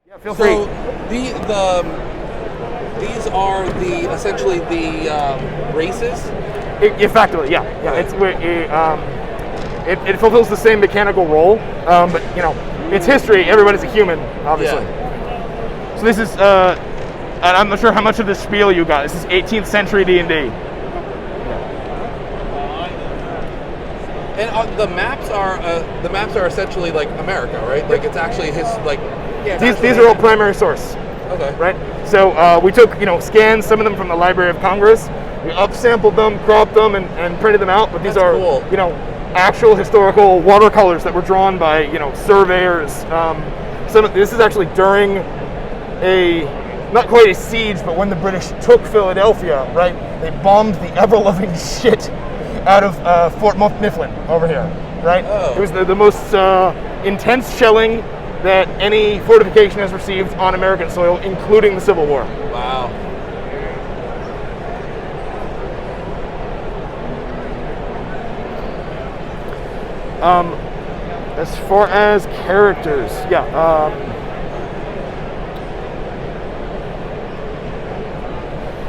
Yeah, feel free. So these are essentially the races. Effectively, yeah. It fulfills the same mechanical role, but it's history. Everybody's a human, obviously. Yeah. So this is, and I'm not sure how much of this spiel you got. This is 18th century D&D. And the maps are essentially like America, right? Like it's actually These are all primary source. Okay. Right. So we took scans, some of them from the Library of Congress. We upsampled them, cropped them, and printed them out. But these are cool. actual historical watercolors that were drawn by surveyors. This is actually during not quite a siege, but when the British took Philadelphia. Right. They bombed the ever-loving shit out of Fort Mifflin over here, right? Oh. It was the most intense shelling that any fortification has received on American soil, including the Civil War. Wow. As far as characters,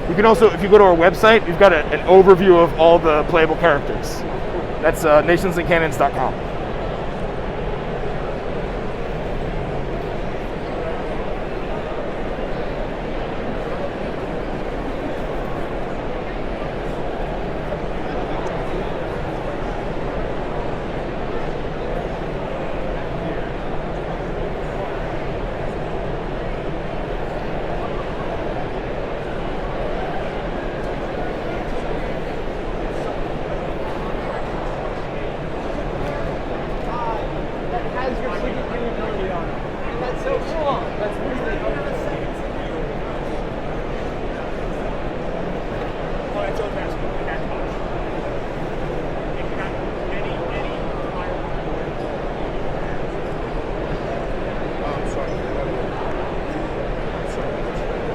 you can also, if you go to our website, we've got an overview of all the playable characters. That's nationsandcannons.com.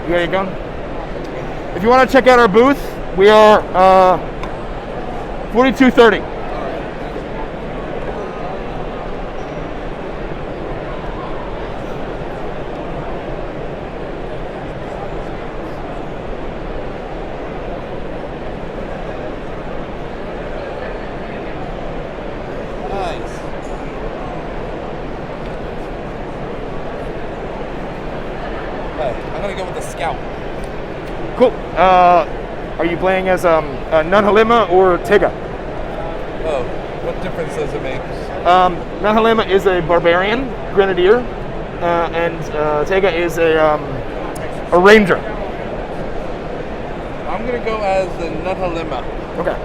You got it going? If you want to check out our booth, we are 4230. Nice. I'm gonna go with the scout. Cool. Are you playing as Nunhalima or Tega? Oh, what difference does it make? Nunhalima is a barbarian grenadier, and Tega is a ranger. I'm gonna go as the Nunhalima. Okay.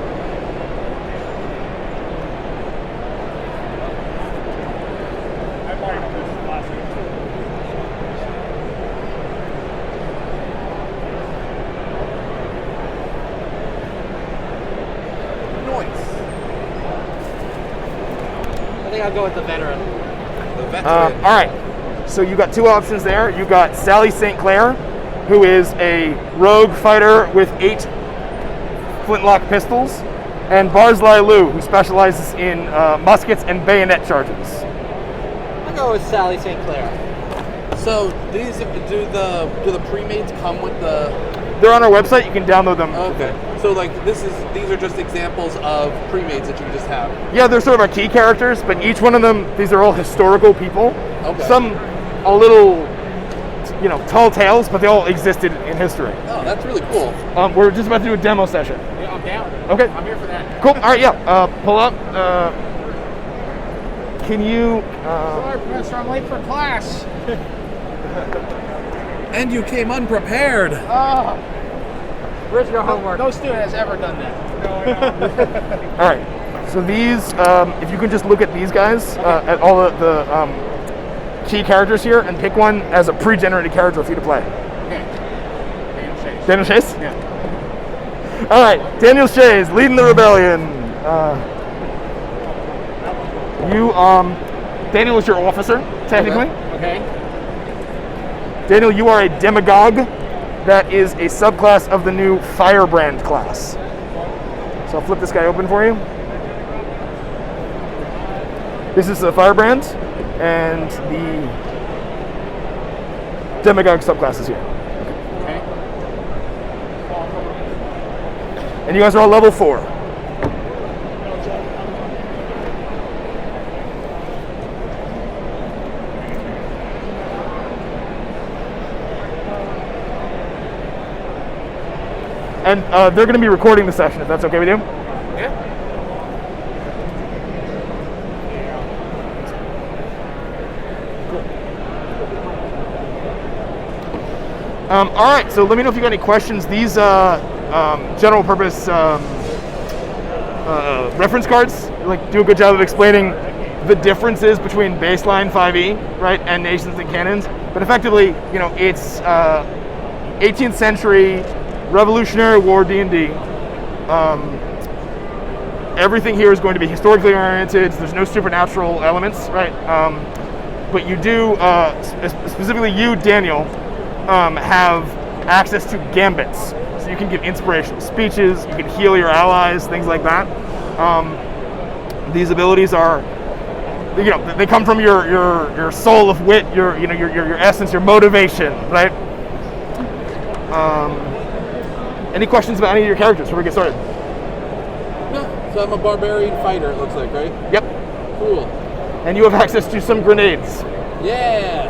I think I'll go with the veteran. The veteran. All right. So you got two options there. You got Sally St. Clair, who is a rogue fighter with 8 flintlock pistols, and Barzlai Lu, who specializes in muskets and bayonet charges. I'll go with Sally St. Clair. So these do the pre-mates come with the? They're on our website. You can download them. Okay. So like these are just examples of pre-mates that you can just have. Yeah, they're sort of our key characters, but each one of them, these are all historical people. Okay. Some a little, tall tales, but they all existed in history. Oh, that's really cool. We're just about to do a demo session. Yeah, I'm down. Okay. I'm here for that. Cool. All right. Yeah. Pull up. Can you? Sorry, Professor, I'm late for class. And you came unprepared. Where's your homework? No student has ever done that. All right. So these, if you can just look at these guys, at all the key characters here, and pick one as a pre-generated character for you to play. Okay. Daniel Chase? Yeah. All right. Daniel Chase, leading the rebellion. Daniel is your officer, technically. Okay. Daniel, you are a demagogue. That is a subclass of the new Firebrand class. So I'll flip this guy open for you. This is the Firebrand, and demagogue subclasses here. Okay. And you guys are all level 4. And they're going to be recording the session, if that's okay with you. Yeah. All right, so let me know if you got any questions. These general purpose reference cards do a good job of explaining the differences between baseline 5e, right, and nations and cannons. But effectively, it's 18th century Revolutionary War D&D. Everything here is going to be historically oriented. There's no supernatural elements, right? But you do, specifically you, Daniel, have access to gambits. So you can give inspirational speeches, you can heal your allies, things like that. These abilities are, they come from your soul of wit, your essence, your motivation, right? Any questions about any of your characters before we get started? No. So I'm a barbarian fighter, it looks like, right? Yep. Cool. And you have access to some grenades. Yeah.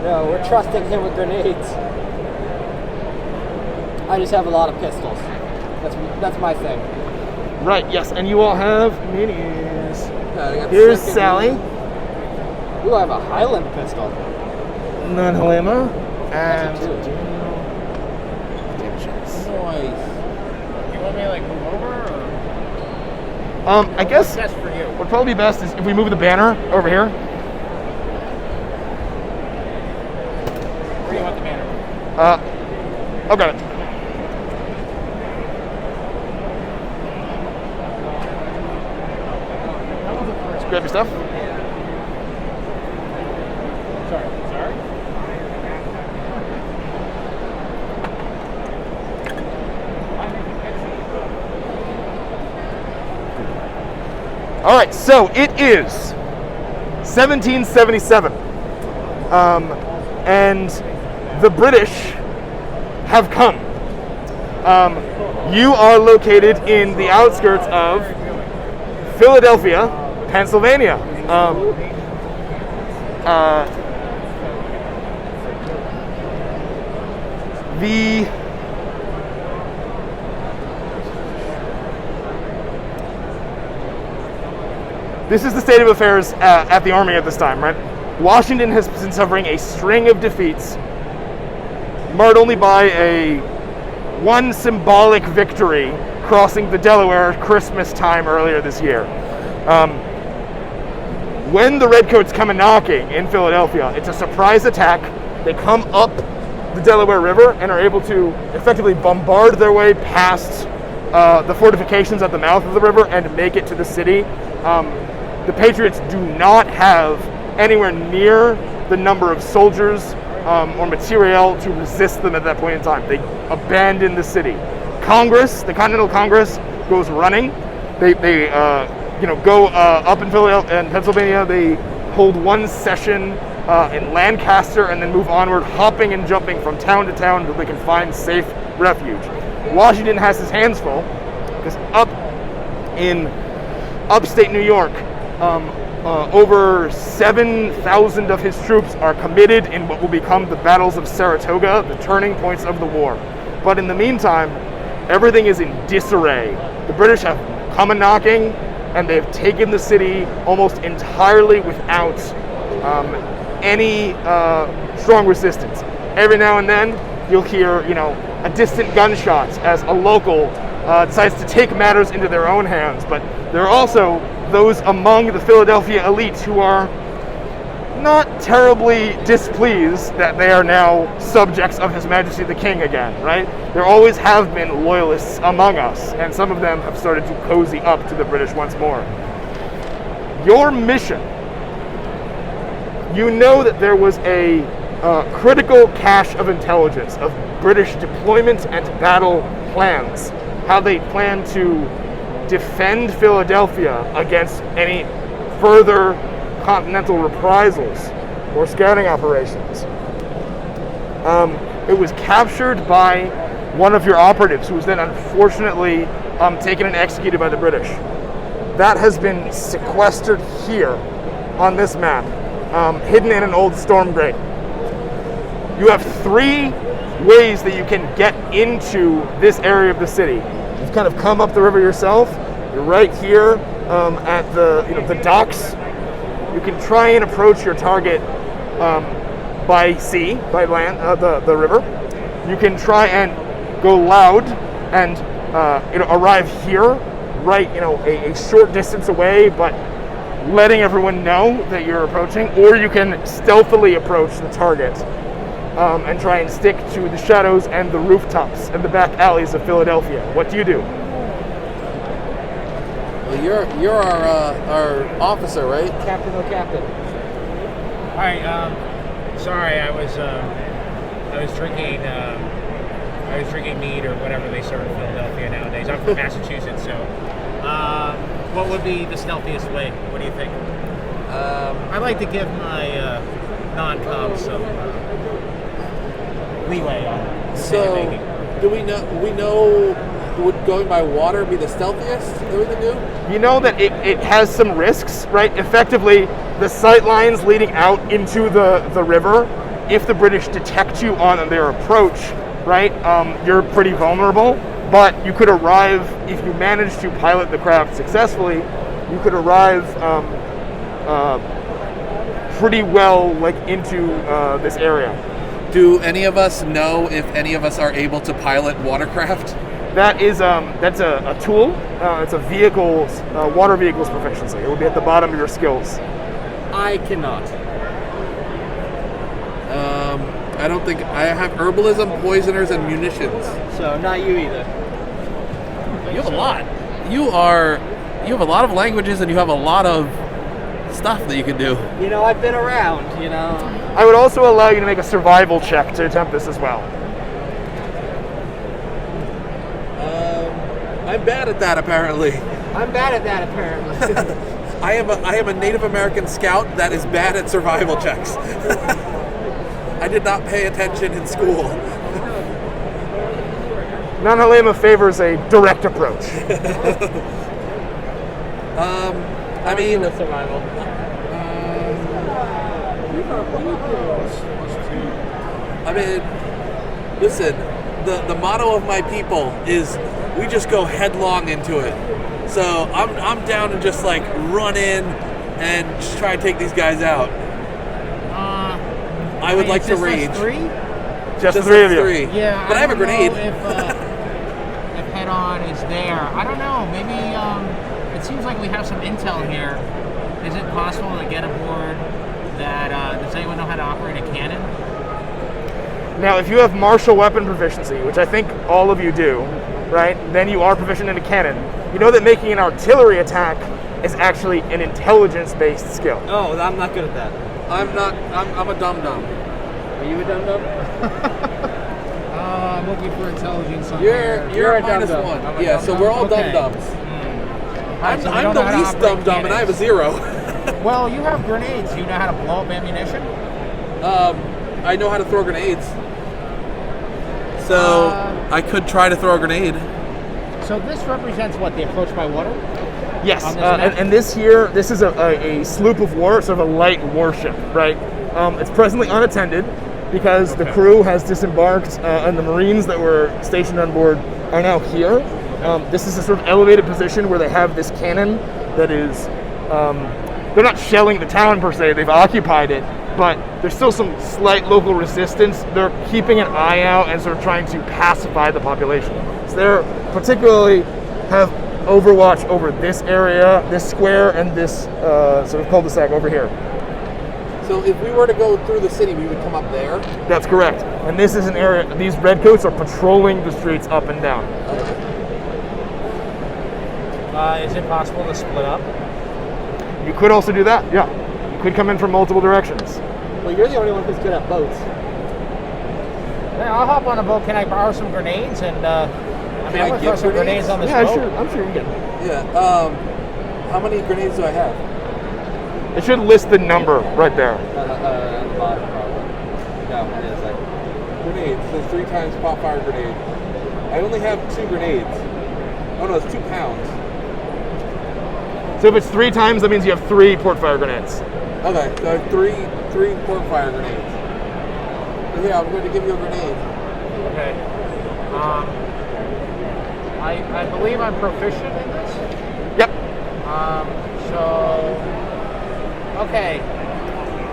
No, we're trusting him with grenades. I just have a lot of pistols. That's my thing. Right, yes, and you all have minis. I got Here's second Sally. Ooh, I have a Highland pistol. Nanhalema. And That's a two. Nice. You want me to move over, or I guess what's best for you? what'd probably be best is if we move the banner over here. Where do you want the banner? Okay. Let's grab your stuff. Sorry. All right, so it is 1777, and the British have come. You are located in the outskirts of Philadelphia, Pennsylvania. This is the state of affairs at the Army at this time, right? Washington has been suffering a string of defeats, marred only by one symbolic victory crossing the Delaware at Christmas time earlier this year. When the Redcoats come a-knocking in Philadelphia, it's a surprise attack. They come up the Delaware River and are able to effectively bombard their way past the fortifications at the mouth of the river and make it to the city. The Patriots do not have anywhere near the number of soldiers or materiel to resist them at that point in time. They abandon the city. Congress, the Continental Congress, goes running. They go up in Philadelphia and Pennsylvania. They hold one session in Lancaster and then move onward, hopping and jumping from town to town until they can find safe refuge. Washington has his hands full because up in upstate New York, over 7,000 of his troops are committed in what will become the battles of Saratoga, the turning points of the war. But in the meantime, everything is in disarray. The British have come a-knocking, and they've taken the city almost entirely without any strong resistance. Every now and then, you'll hear, a distant gunshot as a local decides to take matters into their own hands. But there are also those among the Philadelphia elite who are not terribly displeased that they are now subjects of His Majesty the King again, right? There always have been loyalists among us, and some of them have started to cozy up to the British once more. Your mission, you know that there was a critical cache of intelligence of British deployment and battle plans, how they plan to defend Philadelphia against any further continental reprisals. or scouting operations. It was captured by one of your operatives, who was then unfortunately taken and executed by the British. That has been sequestered here on this map, hidden in an old storm grate. You have 3 ways that you can get into this area of the city. You've kind of come up the river yourself. You're right here at the docks. You can try and approach your target by sea, by land, the river. You can try and go loud and arrive here, right, a short distance away, but letting everyone know that you're approaching. Or you can stealthily approach the target and try and stick to the shadows and the rooftops and the back alleys of Philadelphia. What do you do? Well, you're our officer, right? Captain or captain? All right. Sorry, I was drinking mead or whatever they serve in Philadelphia nowadays. I'm from Massachusetts, so what would be the stealthiest way? What do you think? I'd like to give my non-com some leeway on decision-making. Do we know would going by water be the stealthiest that we can do? You know that it has some risks, right? Effectively, the sight lines leading out into the river, if the British detect you on their approach, right, you're pretty vulnerable. But you could arrive, if you manage to pilot the craft successfully, you could arrive pretty well into this area. Do any of us know if any of us are able to pilot watercraft? That's a tool. It's a vehicles, water vehicles proficiency. It will be at the bottom of your skills. I cannot. I don't think I have herbalism, poisoners, and munitions. So not you either. You have a lot. You have a lot of languages, and you have a lot of stuff that you can do. I've been around. I would also allow you to make a survival check to attempt this as well. I'm bad at that, apparently. I'm bad at that, apparently. I am a Native American scout that is bad at survival checks. I did not pay attention in school. Nanhalema favors a direct approach. I mean, with survival. Listen, the motto of my people is we just go headlong into it. So I'm down to just run in and just try and take these guys out. I would like to rage. Just the 3 of you. Yeah, But I have a grenade. If head-on is there, I don't know. Maybe it seems like we have some intel here. Is it possible to get aboard that? Does anyone know how to operate a cannon? Now, if you have martial weapon proficiency, which I think all of you do, right, then you are proficient in a cannon. You know that making an artillery attack is actually an intelligence-based skill. Oh, I'm not good at that. I'm not. I'm a dum-dum. Are you a dum-dum? I'm looking for intelligence on You're You're a minus dum-dum. 1. Yeah, so we're all Okay. dum-dums. Alright, so we I'm don't the know how to least operate dum-dum, and I have a cannons. 0. Well, you have grenades. Do you know how to blow up ammunition? I know how to throw grenades. So I could try to throw a grenade. So this represents what, the approach by water? Yes, On this map? and this is a sloop of war, sort of a light warship, right? It's presently unattended because the crew has disembarked, and the Marines that were stationed on board are now here. This is a sort of elevated position where they have this cannon that is, they're not shelling the town per se, they've occupied it, but there's still some slight local resistance. They're keeping an eye out and sort of trying to pacify the population. So they're particularly have overwatch over this area, this square, and this sort of cul-de-sac over here. So if we were to go through the city, we would come up there. That's correct. And this is an area, these redcoats are patrolling the streets up and down. Is it possible to split up? You could also do that, yeah. You could come in from multiple directions. Well, you're the only one who's good at boats. Yeah, I'll hop on a boat. Can I borrow some grenades? And I'm I going to throw get some grenades? grenades on this Yeah, boat. I'm sure you can. Yeah. How many grenades do I have? It should list the number right there. No, it isn't. Grenades. So 3 times pop fire grenade. I only have 2 grenades. Oh no, it's 2 pounds. So if it's 3 times, that means you have 3 port fire grenades. Okay, so I have 3 port fire grenades. But yeah, I'm going to give you a grenade. Okay. I believe I'm proficient in this. Yep. So, okay.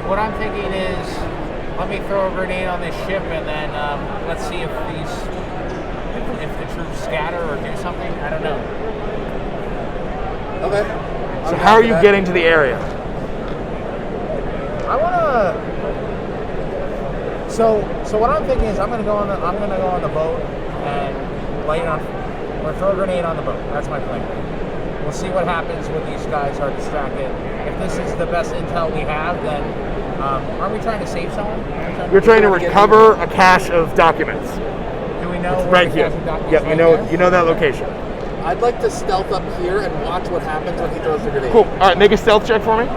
What I'm thinking is, let me throw a grenade on this ship, and then let's see if the troops scatter or do something. I don't know. Okay. So how are you getting to the area? I wanna. So what I'm thinking is I'm gonna go on the boat and light it on, or throw a grenade on the boat. That's my plan. We'll see what happens when these guys are distracted. If this is the best intel we have, then aren't we trying to save someone? You're trying to recover a cache of documents. Do we know It's where right the here. cache of documents Yep, right there? you know that location. I'd like to stealth up here and watch what happens when he throws the grenade. Cool. All right, make a stealth check for me.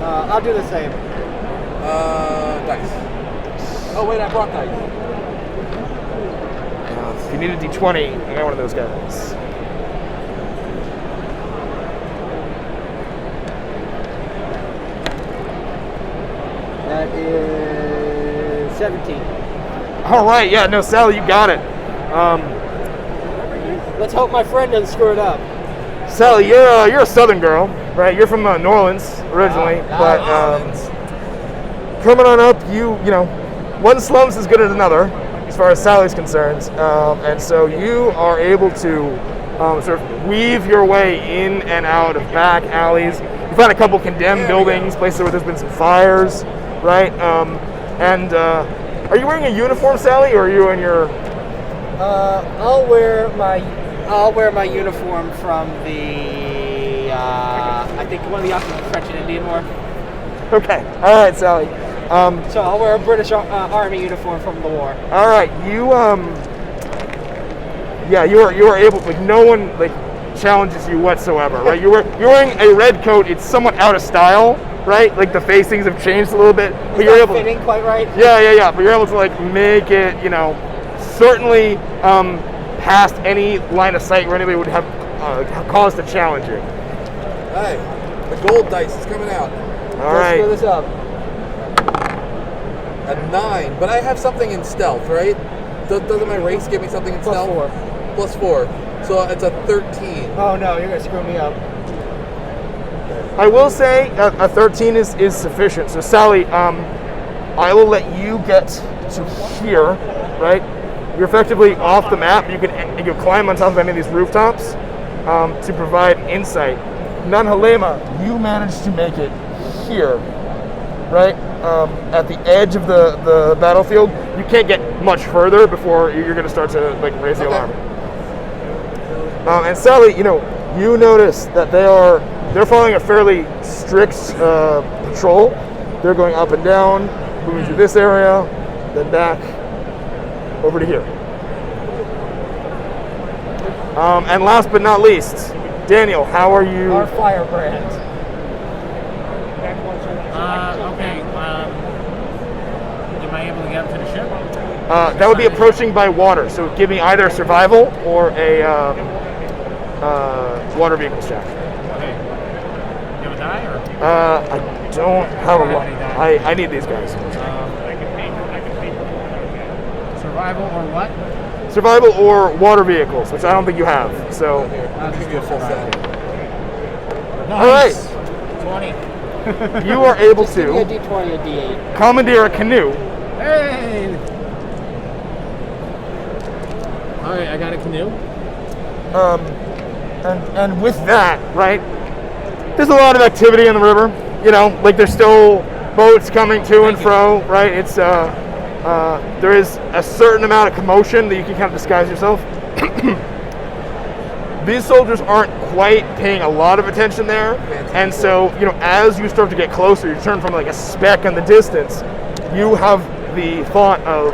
I'll do the same. Dice. Oh wait, I brought dice. If you need a d20, I got one of those guys. That is 17. All right, yeah, no, Sally, you got it. Let's hope my friend doesn't screw it up. Sally, you're a Southern girl, right? You're from New Orleans originally, but coming on up, you know, one slum's as good as another, as far as Sally's concerned, and so you are able to sort of weave your way in and out of back alleys. You find a couple condemned buildings, places where there's been some fires, right? Are you wearing a uniform, Sally, or are you in your? I'll wear my uniform from the I think one of the French and Indian War. Okay, all right, Sally. So I'll wear a British Army uniform from the war. All right, you are able, like, no one like challenges you whatsoever, right? You're wearing a red coat. It's somewhat out of style, right? Like the facings have changed a little bit, but you're able. Fitting quite right. Yeah. But you're able to like make it, you know, certainly past any line of sight where anybody would have cause to challenge you. Hey, the gold dice is coming out. All Let's right. screw this up. A 9, but I have something in stealth, right? Doesn't my race give me something in stealth? Plus 4. So it's a 13. Oh no, you're gonna screw me up. I will say a 13 is sufficient. So Sally, I will let you get to here, right? You're effectively off the map. You can climb on top of any of these rooftops to provide insight. Nanhalema, you managed to make it here, right? At the edge of the battlefield. You can't get much further before you're going to start to like raise the alarm. And Sally, you notice that they're following a fairly strict patrol. They're going up and down, moving through this area, then back over to here. And last but not least, Daniel, how are you? Our firebrand. Okay. Am I able to get up to the ship? That would be approaching by water. So give me either survival or a water vehicle check. Okay. You have a die or? I don't have a lot. I need these guys. Survival or what? Survival or water vehicles, which I don't think you have. So, I'll give you a full set. Nice. all right, 20. you are able Give me a to D20, a D8. commandeer a canoe. Hey! Alright, I got a canoe. And with that, right, there's a lot of activity in the river. Like there's still boats coming to and fro, right? It's there is a certain amount of commotion that you can kind of disguise yourself. These soldiers aren't quite paying a lot of attention there, and so as you start to get closer, you turn from like a speck in the distance. You have the thought of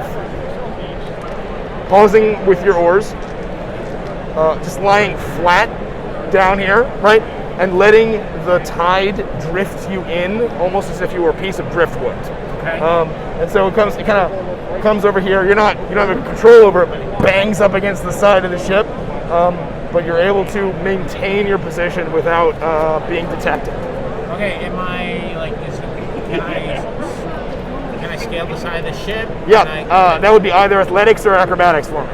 pausing with your oars, just lying flat down here, right, and letting the tide drift you in, almost as if you were a piece of driftwood. Okay. And so it kind of comes over here. You don't have control over it, but it bangs up against the side of the ship. But you're able to maintain your position without being detected. Okay, am I like? Can I scale the side of the ship? Yeah, that would be either athletics or acrobatics for me.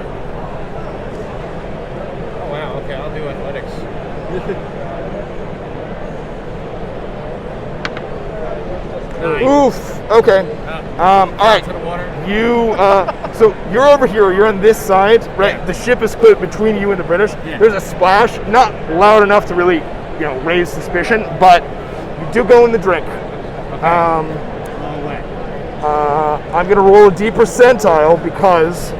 Oh wow. Okay, I'll do athletics. Nice. Oof. Okay. All right. To the water. You. So you're over here. You're on this side, right? Yeah. The ship is split between you and the British. Yeah. There's a splash, not loud enough to really, raise suspicion, but you do go in the drink. All wet. I'm gonna roll a D percentile because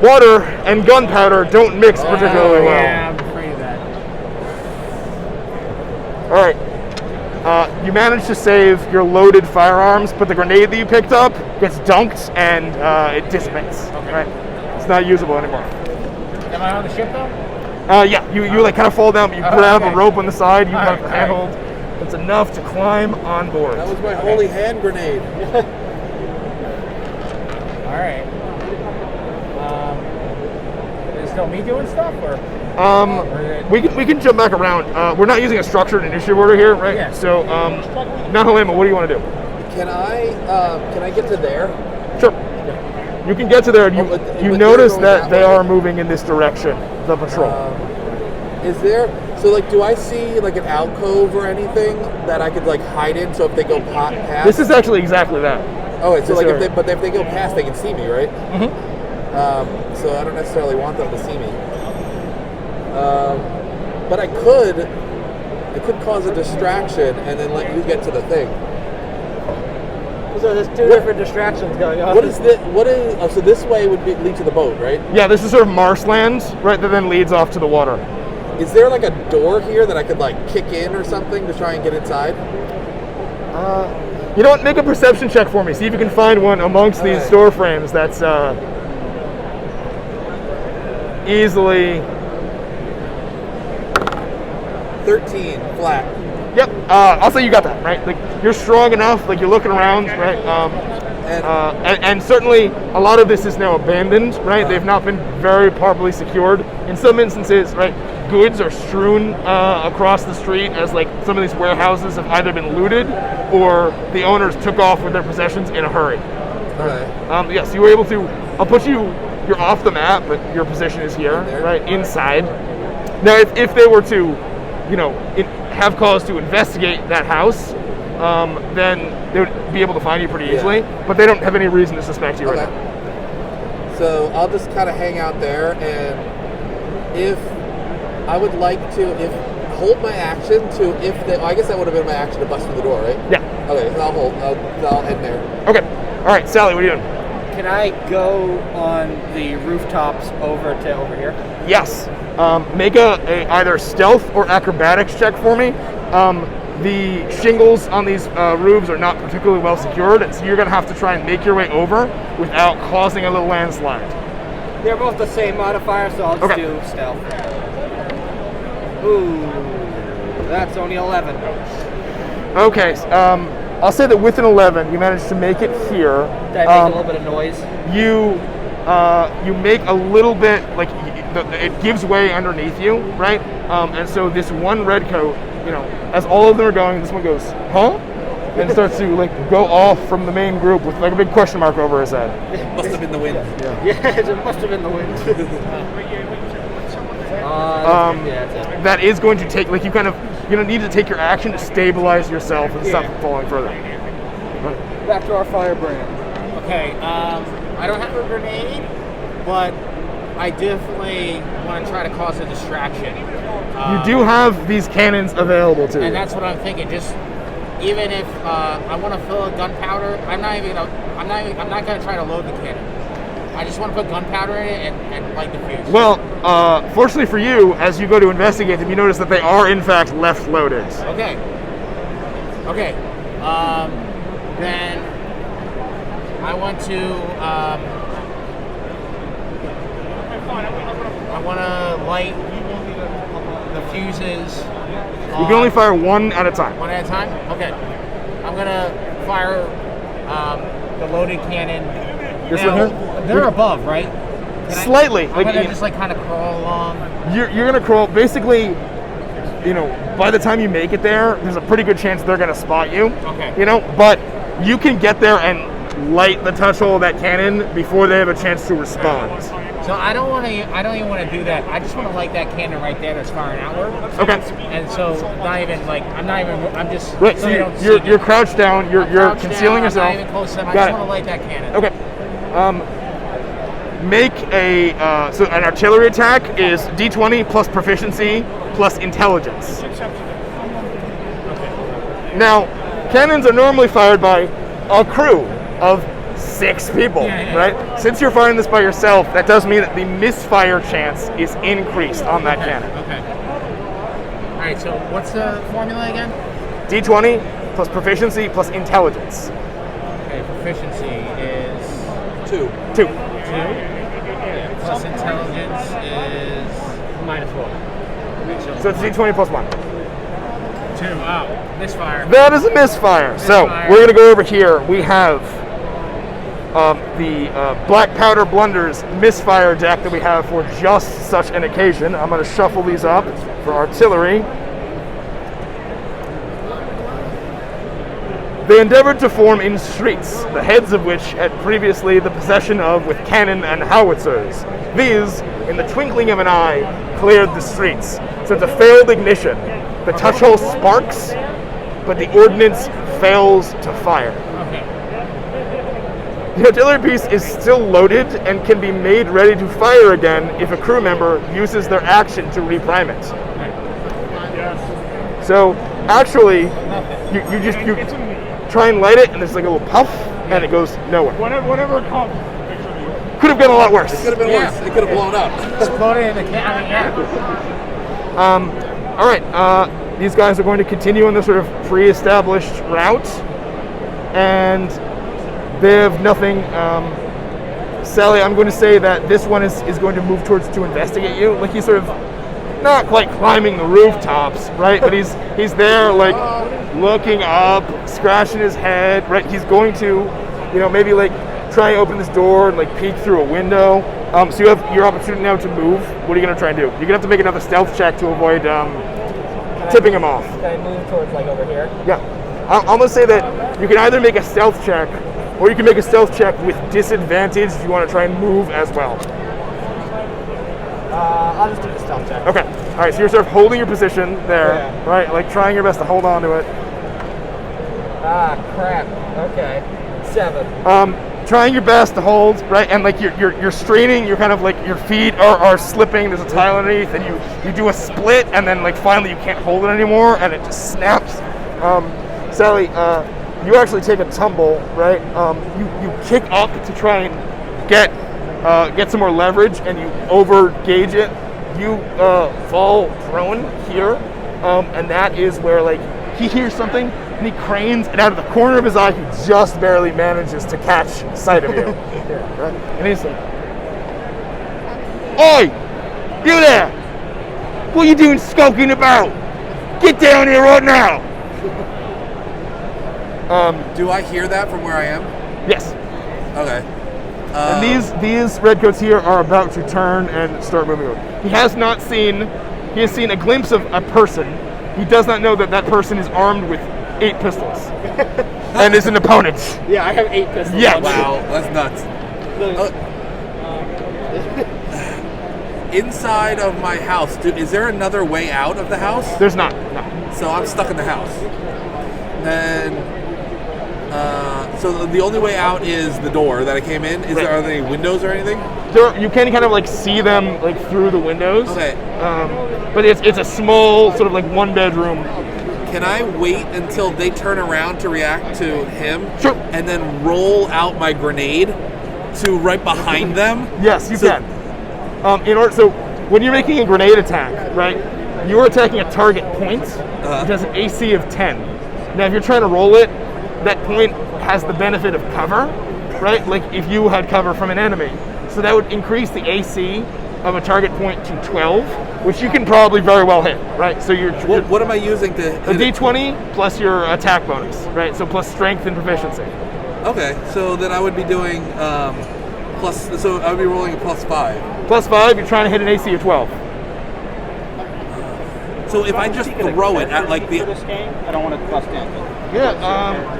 water and gunpowder don't mix particularly well. Yeah, I'm afraid of that. All right. You managed to save your loaded firearms, but the grenade that you picked up gets dunked and it dissipates. Okay. Right? It's not usable anymore. Am I on the ship though? Yeah, you like kind of fall down, but you grab okay. a rope on the side, you All kind of right, handhold. It's enough to climb on board. That was my holy hand grenade. All right. Is it still me doing stuff or? We can jump back around. We're not using a structured initiative order here, right? Yeah. So, Nahalema, what do you want to do? Can I get to there? Sure. You can get to there. And Oh, but you they're notice going that that they way. are moving in this direction. The patrol. Is there, so like, do I see like an alcove or anything that I could like hide in? So if they go past, This is actually exactly that. oh, so this like area. if they go past, they can see me, right? Mhm. So I don't necessarily want them to see me. But I could cause a distraction and then let you get to the thing. So there's two different distractions going on. Oh, so this way would lead to the boat, right? Yeah, this is sort of marshland, right? That then leads off to the water. Is there like a door here that I could like kick in or something to try and get inside? You know what? Make a perception check for me. See if you can find one amongst these Alright. store frames that's easily. 13 flat. Yep. I'll say you got that, right? Like you're strong enough. Like you're looking around, right? And certainly a lot of this is now abandoned, right? They've not been very properly secured. In some instances, right, goods are strewn across the street as like some of these warehouses have either been looted or the owners took off with their possessions in a hurry. Okay. Yes, you were able to. I'll put you. You're off the map, but your position is here, In there? right inside. Now, if they were to, have cause to investigate that house, then they would be able to find you pretty easily. But they don't have any reason to suspect you right now. So I'll just kind of hang out there, and if I would like to, hold my action to I guess that would have been my action to bust through the door, right? Yeah. Okay, so I'll head there. Okay. All right, Sally, what are you doing? Can I go on the rooftops over here? Yes. Make a either stealth or acrobatics check for me. The shingles on these roofs are not particularly well secured, and so you're going to have to try and make your way over without causing a little landslide. They're both the same modifier, so I'll just do stealth. Ooh, that's only 11. Okay. I'll say that with an 11, you managed to make it here. Did I make a little bit of noise? You make a little bit, like it gives way underneath you, right? And so this one red coat, as all of them are going, this one goes, huh? And starts to like go off from the main group with like a big question mark over his head. Must have been the wind. Yeah, it must have been the wind. That is going to take, like you kind of, need to take your action to stabilize yourself and stop from falling further. Back to our firebrand. Okay, I don't have a grenade, but I definitely want to try to cause a distraction. You do have these cannons available to you. And that's what I'm thinking. Just even if I want to fill a gunpowder, I'm not going to try to load the cannon. I just want to put gunpowder in it and light the fuse. Well, fortunately for you, as you go to investigate them, you notice that they are in fact left loaded. Okay. Then I want to light the fuses. You can only fire one at a time. One at a time? Okay. I'm going to fire the loaded cannon. This Now, one here? they're above, right? Can Slightly. I'm gonna just like kind of crawl along. You're gonna crawl. Basically, by the time you make it there's a pretty good chance they're gonna spot you. Okay. But you can get there and light the touch hole of that cannon before they have a chance to respond. So I don't even want to do that. I just want to light that cannon right there that's firing outward. Okay. And so I'm just Right. So they don't see you're me. crouched down. You're Crouched concealing down, yourself. I'm not even close to them. I Got just it. want to light that cannon. Okay. Make so an artillery attack is D20 plus proficiency plus intelligence. Now, cannons are normally fired by a crew of 6 people, Yeah. right? Since you're firing this by yourself, that does mean that the misfire chance is increased on that cannon. Okay. All right. So what's the formula again? D20 plus proficiency plus intelligence. Okay. Proficiency is 2. 2. 2. Plus intelligence is -1. So it's D20 plus 1. 2. Oh, misfire. That is a misfire. So Misfire. we're going to go over here. We have the Black Powder Blunders misfire deck that we have for just such an occasion. I'm going to shuffle these up for artillery. They endeavored to form in streets, the heads of which had previously the possession of with cannon and howitzers. These, in the twinkling of an eye, cleared the streets. So it's a failed ignition. The touch hole sparks, but the ordnance fails to fire. Okay. The artillery piece is still loaded and can be made ready to fire again if a crew member uses their action to reprime it. So actually, you try and light it, and there's like a little puff, and it goes nowhere. Whatever it comes. Could have been a lot worse. Could have been Yeah. worse. It could have blown up. Exploded in the cannon. Yeah. All right, these guys are going to continue on this sort of pre-established route, and they have nothing. Sally, I'm going to say that this one is going to move towards to investigate you. Like he's sort of not quite climbing the rooftops, right? But he's there, like looking up, scratching his head, right? He's going to, maybe like try and open this door and like peek through a window. So you have your opportunity now to move. What are you going to try and do? You're going to have to make another stealth check to avoid tipping him off. Can I move towards like over here? Yeah. I'm going to say that you can either make a stealth check, or you can make a stealth check with disadvantage if you want to try and move as well. I'll just do the stealth check. Okay. All right. So you're sort of holding your position there, Yeah. right? Like trying your best to hold on to it. Ah, crap. Okay. 7. Trying your best to hold, right? And like you're straining. You're kind of like your feet are slipping. There's a tile underneath, and you do a split, and then like finally you can't hold it anymore, and it just snaps. Sally, you actually take a tumble, right? You kick up to try and get some more leverage, and you over gauge it. You fall prone here, and that is where like he hears something and he cranes, and out of the corner of his eye he just barely manages to catch sight of you. Right? And he's like, "Oi, you there? What are you doing skulking about? Get down here right now!" Do I hear that from where I am? Yes. Okay. And these redcoats here are about to turn and start moving over. He has seen a glimpse of a person. He does not know that that person is armed with 8 pistols and is an opponent. Yeah, I have 8 pistols. Yes. Wow, that's nuts. Inside of my house, is there another way out of the house? There's not. No. So I'm stuck in the house. Then, so the only way out is the door that I came in. Are there any windows or anything? You can kind of like see them like through the windows. Okay. But it's a small sort of like 1-bedroom. Can I wait until they turn around to react to him? Sure. And then roll out my grenade to right behind them? Yes, you So- can. So when you're making a grenade attack, right, you're attacking a target point. It has an AC of 10. Now, if you're trying to roll it, that point has the benefit of cover, right? Like if you had cover from an enemy. So that would increase the AC of a target point to 12, which you can probably very well hit, right? So you're What am I using to a hit it? D20 plus your attack bonus, right? So plus strength and proficiency. Okay, so then I would be doing plus. So I would be rolling a +5. +5. You're trying to hit an AC of 12. So if I just throw it at like the. For this game, I don't want to bust in. Yeah.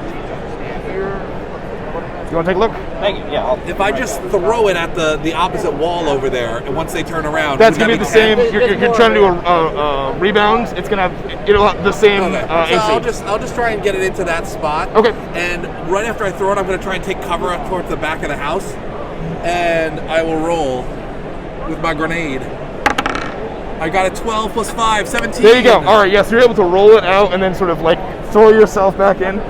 You want to take a look? Thank you. Yeah. If I just throw it at the opposite wall over there, and once they turn around, That's would gonna be that the same. 10? You're trying to do a rebound. It's gonna have it'll have the same Okay. AC. So I'll just try and get it into that spot. Okay. And right after I throw it, I'm going to try and take cover up towards the back of the house, and I will roll with my grenade. I got a 12 plus 5, 17. There you go. All right. Yes, you're able to roll it out and then sort of like throw yourself back in.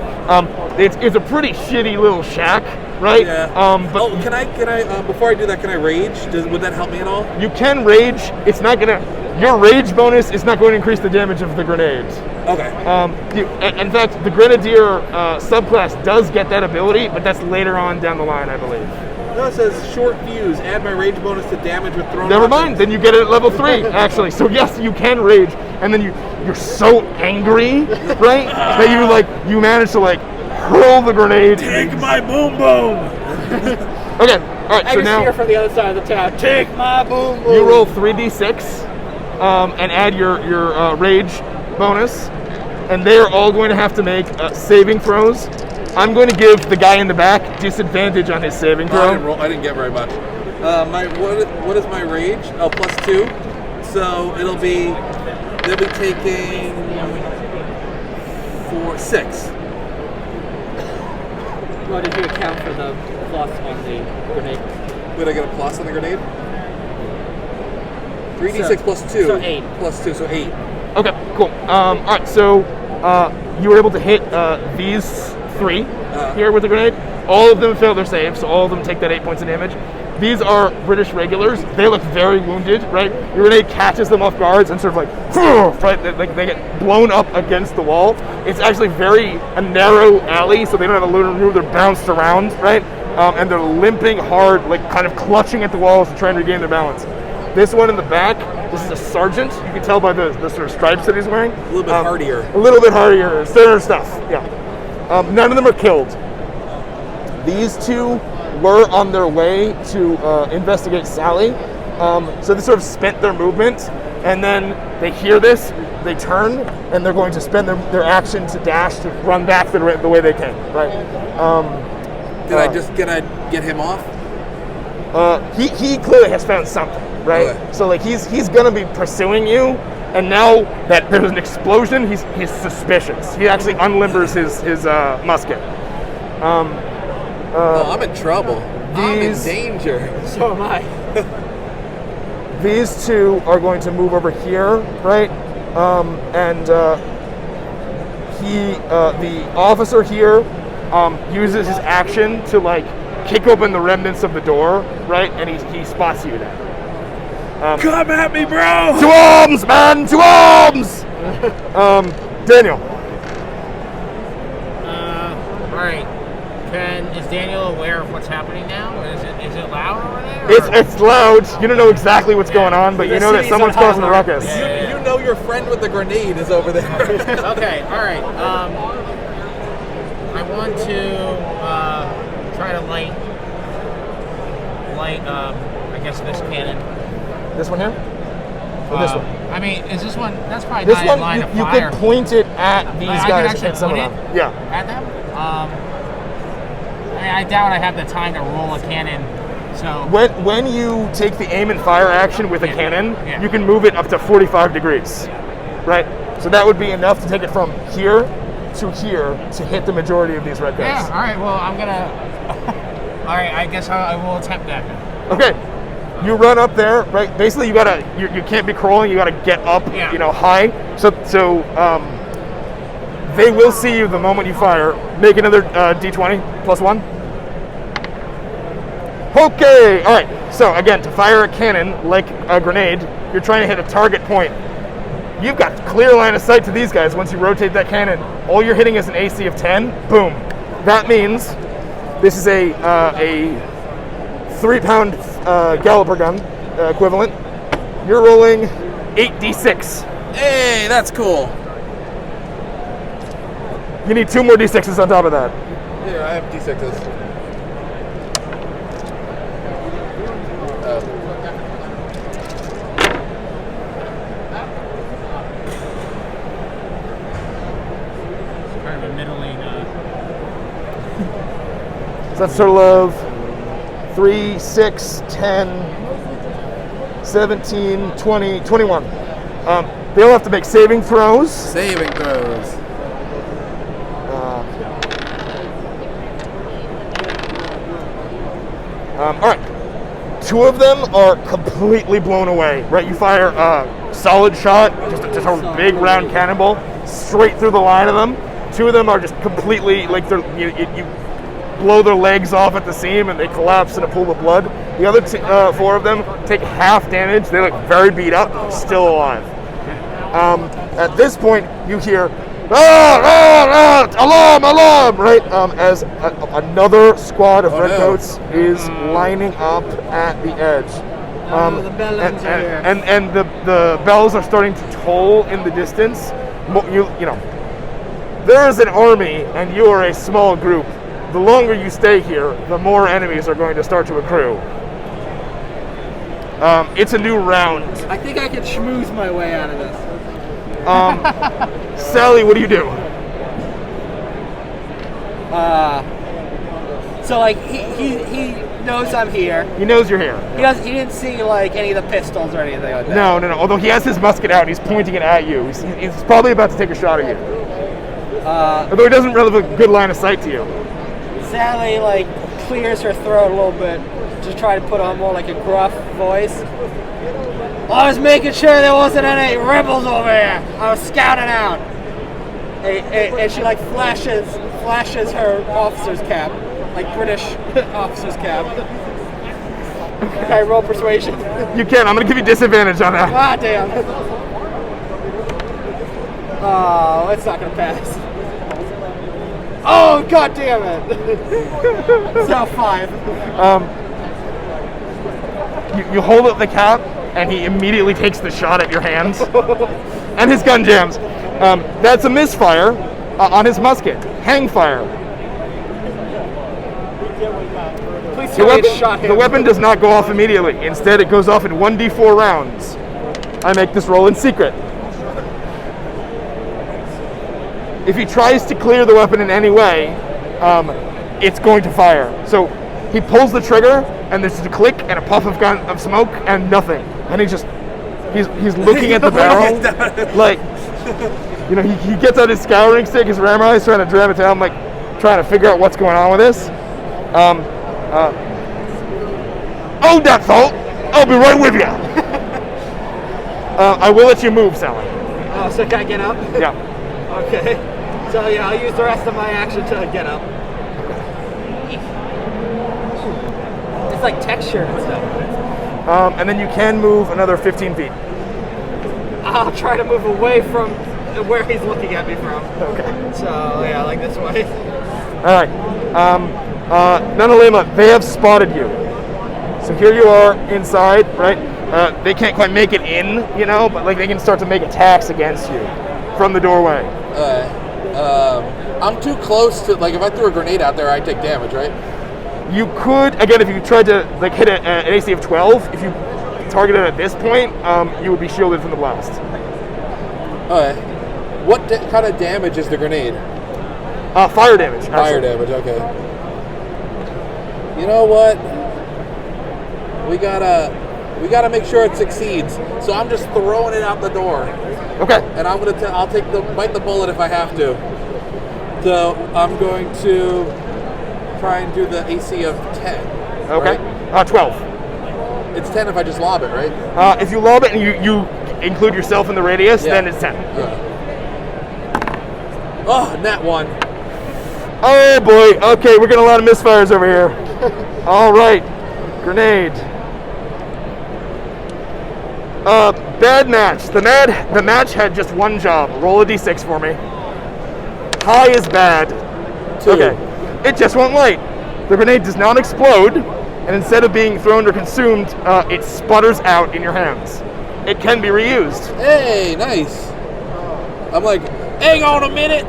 It's a pretty shitty little shack, right? Yeah. But can I before I do that, can I rage? Would that help me at all? you can rage. It's not gonna. Your rage bonus is not going to increase the damage of the grenade. Okay. In fact, the Grenadier subclass does get that ability, but that's later on down the line, I believe. No, it says short fuse. Add my rage bonus to damage with thrown. Never objects. mind, then you get it at level 3, actually. So yes, you can rage, and then you're so angry, right, that you manage to hurl the grenade. Take my boom boom. Okay, all right. I So just now hear from the other side of the town. Take my boom boom. you roll 3d6 and add your rage bonus, and they are all going to have to make saving throws. I'm going to give the guy in the back disadvantage on his saving throw. I didn't get very much. What is my rage? Oh, +2. So they'll be taking 6. What did you account for the plus on the grenade? Would I get a plus on the grenade? 3d6 plus 2. So 8. Plus 2, so 8. Okay, cool. All right, so you were able to hit these 3 here with the grenade. All of them fail their save, so all of them take that 8 points of damage. These are British regulars. They look very wounded, right? Your grenade catches them off guards and sort of right? They get blown up against the wall. It's actually a narrow alley, so they don't have a little room. They're bounced around, right? And they're limping hard, kind of clutching at the walls to try and regain their balance. This one in the back, this is a sergeant. You can tell by the sort of stripes that he's wearing. A little bit hardier. A little bit hardier. Standard stuff, yeah. None of them are killed. These 2 were on their way to investigate Sally. So they sort of spent their movement, and then they hear this, they turn, and they're going to spend their action to dash to run back the way they came, right? Did I get him off? He clearly has found something, right? Okay. So he's gonna be pursuing you, and now that there's an explosion, he's suspicious. He actually unlimbers his musket. I'm in trouble. I'm in danger. So am I. These 2 are going to move over here, right? And the officer here uses his action to kick open the remnants of the door, right? And he spots you now. Come at me, bro! To arms, man! To arms! Daniel. All right. Is Daniel aware of what's happening now? Is it loud over there? It's loud. You don't know exactly what's going on, but you know that someone's causing a ruckus. You know your friend with the grenade is over there. Okay, all right. I want to try to light. I guess this cannon. This one here? Or this one? I mean, is this one? That's probably This not one, in line of you fire. could point it at these I can guys actually and some of point them. it Yeah. At them. I doubt I have the time to roll a cannon. So When you take the aim and fire action with a cannon, Yeah. you can move it up to 45 degrees, right? So that would be enough to take it from here to here to hit the majority of these red guys. yeah, all right. Well, I'm gonna. All right, I guess I will attempt that. Okay. You run up there, right? Basically, you can't be crawling. You gotta get up, Yeah. high. So they will see you the moment you fire. Make another D20 +1. Okay. All right. So again, to fire a cannon like a grenade, you're trying to hit a target point. You've got clear line of sight to these guys. Once you rotate that cannon, all you're hitting is an AC of 10. Boom. That means this is a 3-pound Galloper gun equivalent. You're rolling 8d6. Hey, that's cool. You need 2 more d6s on top of that. Here, I have D6s. Kind of a middling. So that's total of 3, 6, 10, 17, 20, 21. They'll have to make saving throws. Saving throws. All right. 2 of them are completely blown away. Right, you fire a solid shot, just a big round cannonball straight through the line of them. 2 of them are just completely like you blow their legs off at the seam and they collapse in a pool of blood. The other 4 of them take half damage. They look very beat up, still alive. At this point, you hear alarm, alarm! Right, as another squad of redcoats is lining up at the edge. The bellends are here. And the bells are starting to toll in the distance. You know, there is an army, and you are a small group. The longer you stay here, the more enemies are going to start to accrue. It's a new round. I think I can schmooze my way out of this. Sally, what do you do? So like he knows I'm here. He knows you're here. He didn't see like any of the pistols or anything like that. No. Although he has his musket out, he's pointing it at you. He's probably about to take a shot at you. Although he doesn't really have a good line of sight to you. Sally like clears her throat a little bit to try to put on more like a gruff voice. I was making sure there wasn't any rebels over here. I was scouting out. And she like flashes her officer's cap, like British officer's cap. Can I roll persuasion? You can. I'm going to give you disadvantage on that. Ah, damn. Oh, it's not going to pass. Oh, god damn it. It's now 5. You hold up the cap, and he immediately takes the shot at your hands, and his gun jams. That's a misfire on his musket. Hang fire. Please tell me it shot him. The weapon does not go off immediately. Instead, it goes off in 1d4 rounds. I make this roll in secret. If he tries to clear the weapon in any way, it's going to fire. So he pulls the trigger, and there's just a click and a puff of smoke, and nothing. And he's looking at the barrel, like, you know, he gets out his scouring stick, his ramrod, he's trying to jam it down, like, trying to figure out what's going on with this. Oh, that's all. I'll be right with you. I will let you move, Sally. Oh, so can I get up? Yeah. Okay. So yeah, I'll use the rest of my action to get up. It's like texture and stuff. And then you can move another 15 feet. I'll try to move away from where he's looking at me from. Okay. So yeah, like this way. All right. Nanalema, they have spotted you. So here you are inside, right? They can't quite make it in, you know, but like they can start to make attacks against you from the doorway. I'm too close to, like, if I threw a grenade out there, I'd take damage, right? You could, again, if you tried to like hit an AC of 12, if you targeted at this point, you would be shielded from the blast. Okay. What kind of damage is the grenade? Fire damage. Fire damage, okay. You know what? We gotta make sure it succeeds. So I'm just throwing it out the door. Okay. And I'll bite the bullet if I have to. So I'm going to try and do the AC of 10. Okay. Right? 12. It's 10 if I just lob it, right? If you lob it and you include yourself in the radius, then it's 10. Yeah. Oh, nat 1. Oh boy. Okay, we're getting a lot of misfires over here. All right. Grenade. Bad match. The match had just one job. Roll a d6 for me. High is bad. 2. Okay. It just won't light. The grenade does not explode, and instead of being thrown or consumed, it sputters out in your hands. It can be reused. Hey, nice. I'm like, hang on a minute.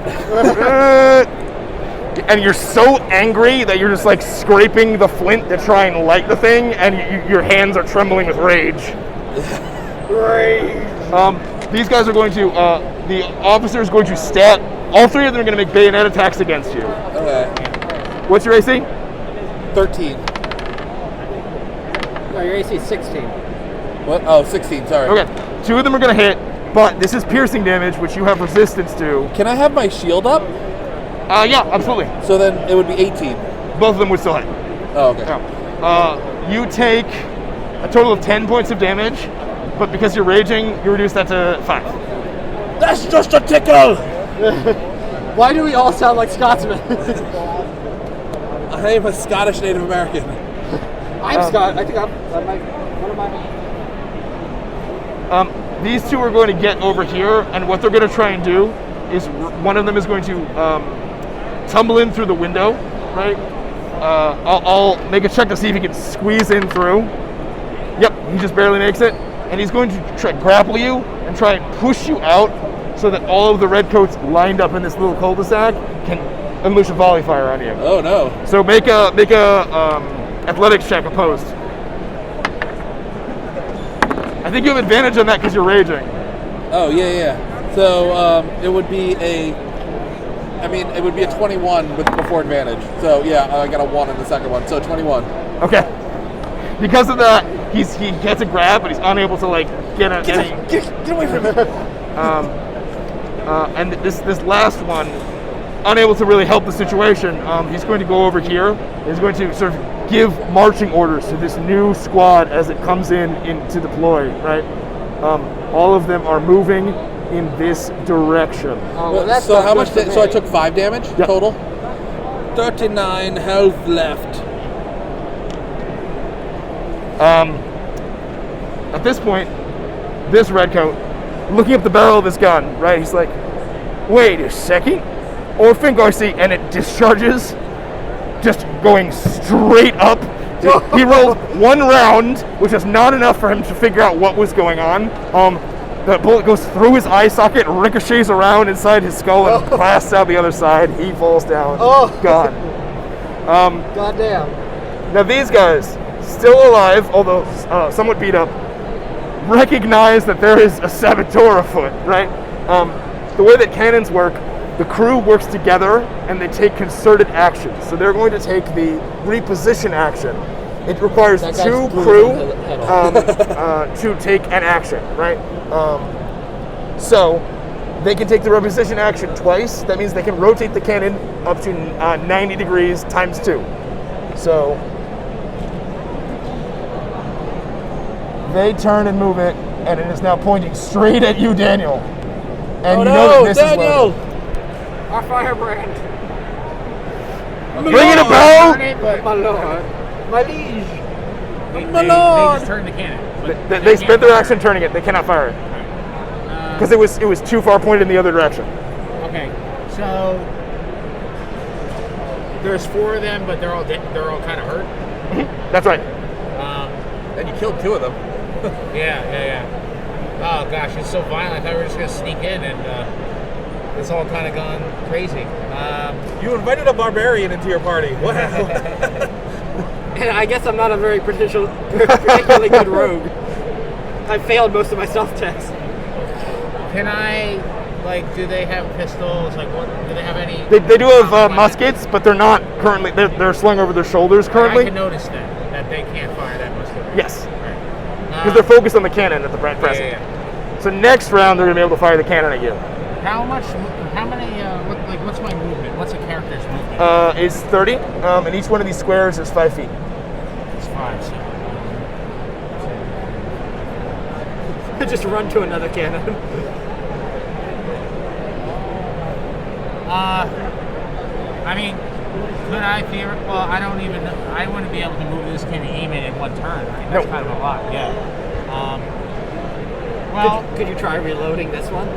and you're so angry that you're just like scraping the flint to try and light the thing, and your hands are trembling with rage. These guys are going to, the officer is going to stat, all three of them are going to make bayonet attacks against you. Okay. What's your AC? 13. No, your AC is 16. What? Oh, 16, sorry. Okay, 2 of them are going to hit, but this is piercing damage, which you have resistance to. Can I have my shield up? Yeah, absolutely. So then it would be 18. Both of them would still hit. Oh, okay. Yeah. You take a total of 10 points of damage, but because you're raging, you reduce that to 5. That's just a tickle! Why do we all sound like Scotsmen? I am a Scottish Native American. I'm Scott. I think I'm one of my... These 2 are going to get over here, and what they're going to try and do is one of them is going to tumble in through the window, right? I'll make a check to see if he can squeeze in through. Yep, he just barely makes it. And he's going to try grapple you and try and push you out so that all of the redcoats lined up in this little cul-de-sac can unleash a volley fire on you. Oh no. So make a athletics check opposed. I think you have advantage on that because you're raging. Oh yeah. So it would be a 21 with before advantage. So yeah, I got a 1 in the second one. So 21. Okay. Because of that, he gets a grab, but he's unable to like get away from him. And this last one, unable to really help the situation. He's going to go over here. He's going to sort of give marching orders to this new squad as it comes in to deploy. Right. All of them are moving in this direction. Oh, well, that's so how much? So I took 5 damage total. 39 health left. At this point, this redcoat, looking up the barrel of his gun, right? He's like, "Wait a second, Orphan Garcia," and it discharges, just going straight up. He rolled 1 round, which is not enough for him to figure out what was going on. The bullet goes through his eye socket, ricochets around inside his skull, and blasts out the other side. He falls down. Gone. Goddamn. Now these guys, still alive, although somewhat beat up, recognize that there is a saboteur afoot, right? The way that cannons work, the crew works together and they take concerted action. So they're going to take the reposition action. It requires 2 crew to take an action, right? So they can take the reposition action twice. That means they can rotate the cannon up to 90 degrees times 2. So they turn and move it, and it is now pointing straight at you, Daniel. And know that this Daniel! is loaded. Our firebrand. Ring it a bell! My lord. My liege. They just turned the cannon. They spent their action turning it. They cannot fire it because it was too far pointed in the other direction. Okay, so there's 4 of them, but they're all kind of hurt. That's right. And you killed 2 of them. Yeah. Oh gosh, it's so violent. I thought we were just gonna sneak in, and it's all kind of gone crazy. You invited a barbarian into your party. What happened? And I guess I'm not a very particularly good rogue. I failed most of my stealth tests. Can I, do they have pistols? What do they have any? They do have muskets, but they're not currently. They're slung over their shoulders currently. I can notice that they can't fire that musket. Right? Yes. Because they're focused on the cannon at the present. Yeah. So next round they're gonna be able to fire the cannon at you. How many? What's my movement? What's a character's movement? It's 30, and each one of these squares is 5 feet. It's 5. So. Just run to another cannon. Could I fear? Well, I don't even know. I wouldn't be able to move this cannon aim it in 1 turn. Right? That's kind of a lot. Yeah. Could you try reloading this one?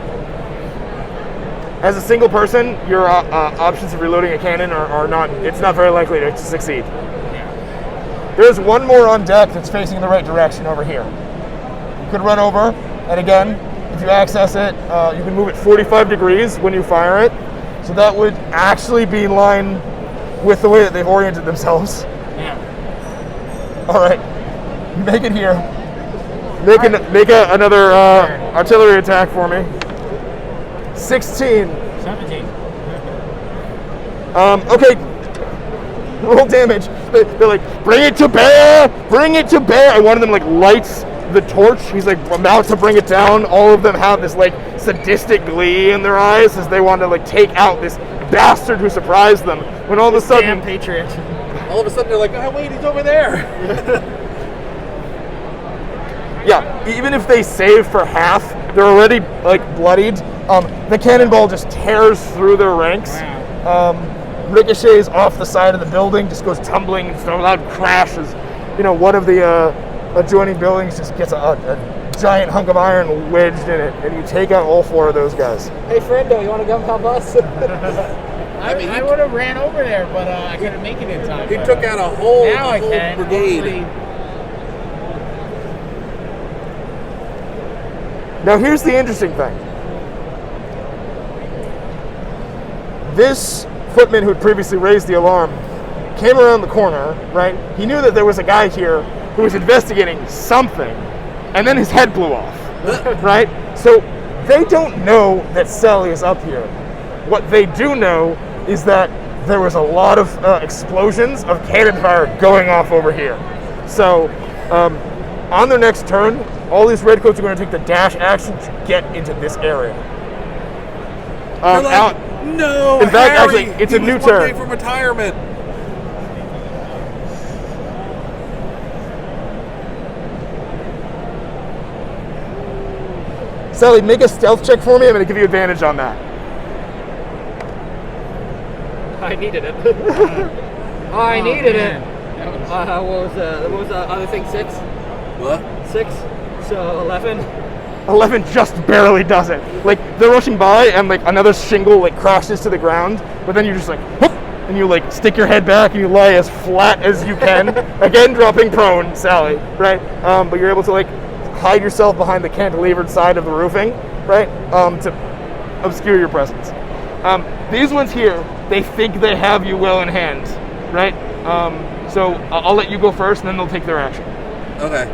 As a single person, your options of reloading a cannon are not. It's not very likely to succeed. Yeah. There's 1 more on deck that's facing in the right direction over here. You could run over, and again, if you access it, you can move it 45 degrees when you fire it. So that would actually be in line with the way that they've oriented themselves. Yeah. All right, make it here. Make another artillery attack for me. 16. 17. Okay. Roll damage. They're like, bring it to bear! Bring it to bear! And one of them like lights the torch. He's like about to bring it down. All of them have this like sadistic glee in their eyes as they want to like take out this bastard who surprised them. When all of a sudden, Damn patriot. All of a sudden they're like, oh wait, he's over there. yeah, even if they save for half, they're already like bloodied. The cannonball just tears through their ranks. Wow. Ricochets off the side of the building, just goes tumbling. It's a loud crash as one of the adjoining buildings just gets a giant hunk of iron wedged in it, and you take out all 4 of those guys. Hey, friendo, you want to come help us? I would have ran over there, but I couldn't make it in time. He took out a whole brigade. Hopefully. Now here's the interesting thing. This footman who had previously raised the alarm came around the corner, right? He knew that there was a guy here who was investigating something, and then his head blew off, right? So they don't know that Sally is up here. What they do know is that there was a lot of explosions of cannon fire going off over here. So on their next turn, all these redcoats are going to take the dash action to get into this area. No, in fact, Harry, actually, it's he a new was turn. One day from retirement. Sally, make a stealth check for me. I'm going to give you advantage on that. I needed it. I needed it. What was the other thing? 6? What? 6. So 11. 11 just barely does it. Like, they're rushing by and like another shingle like crashes to the ground, but then you're just like, whoop, and you like stick your head back and you lie as flat as you can. Again, dropping prone, Sally, right? But you're able to like hide yourself behind the cantilevered side of the roofing, right? To obscure your presence. These ones here, they think they have you well in hand, right? So I'll let you go first, and then they'll take their action. Okay.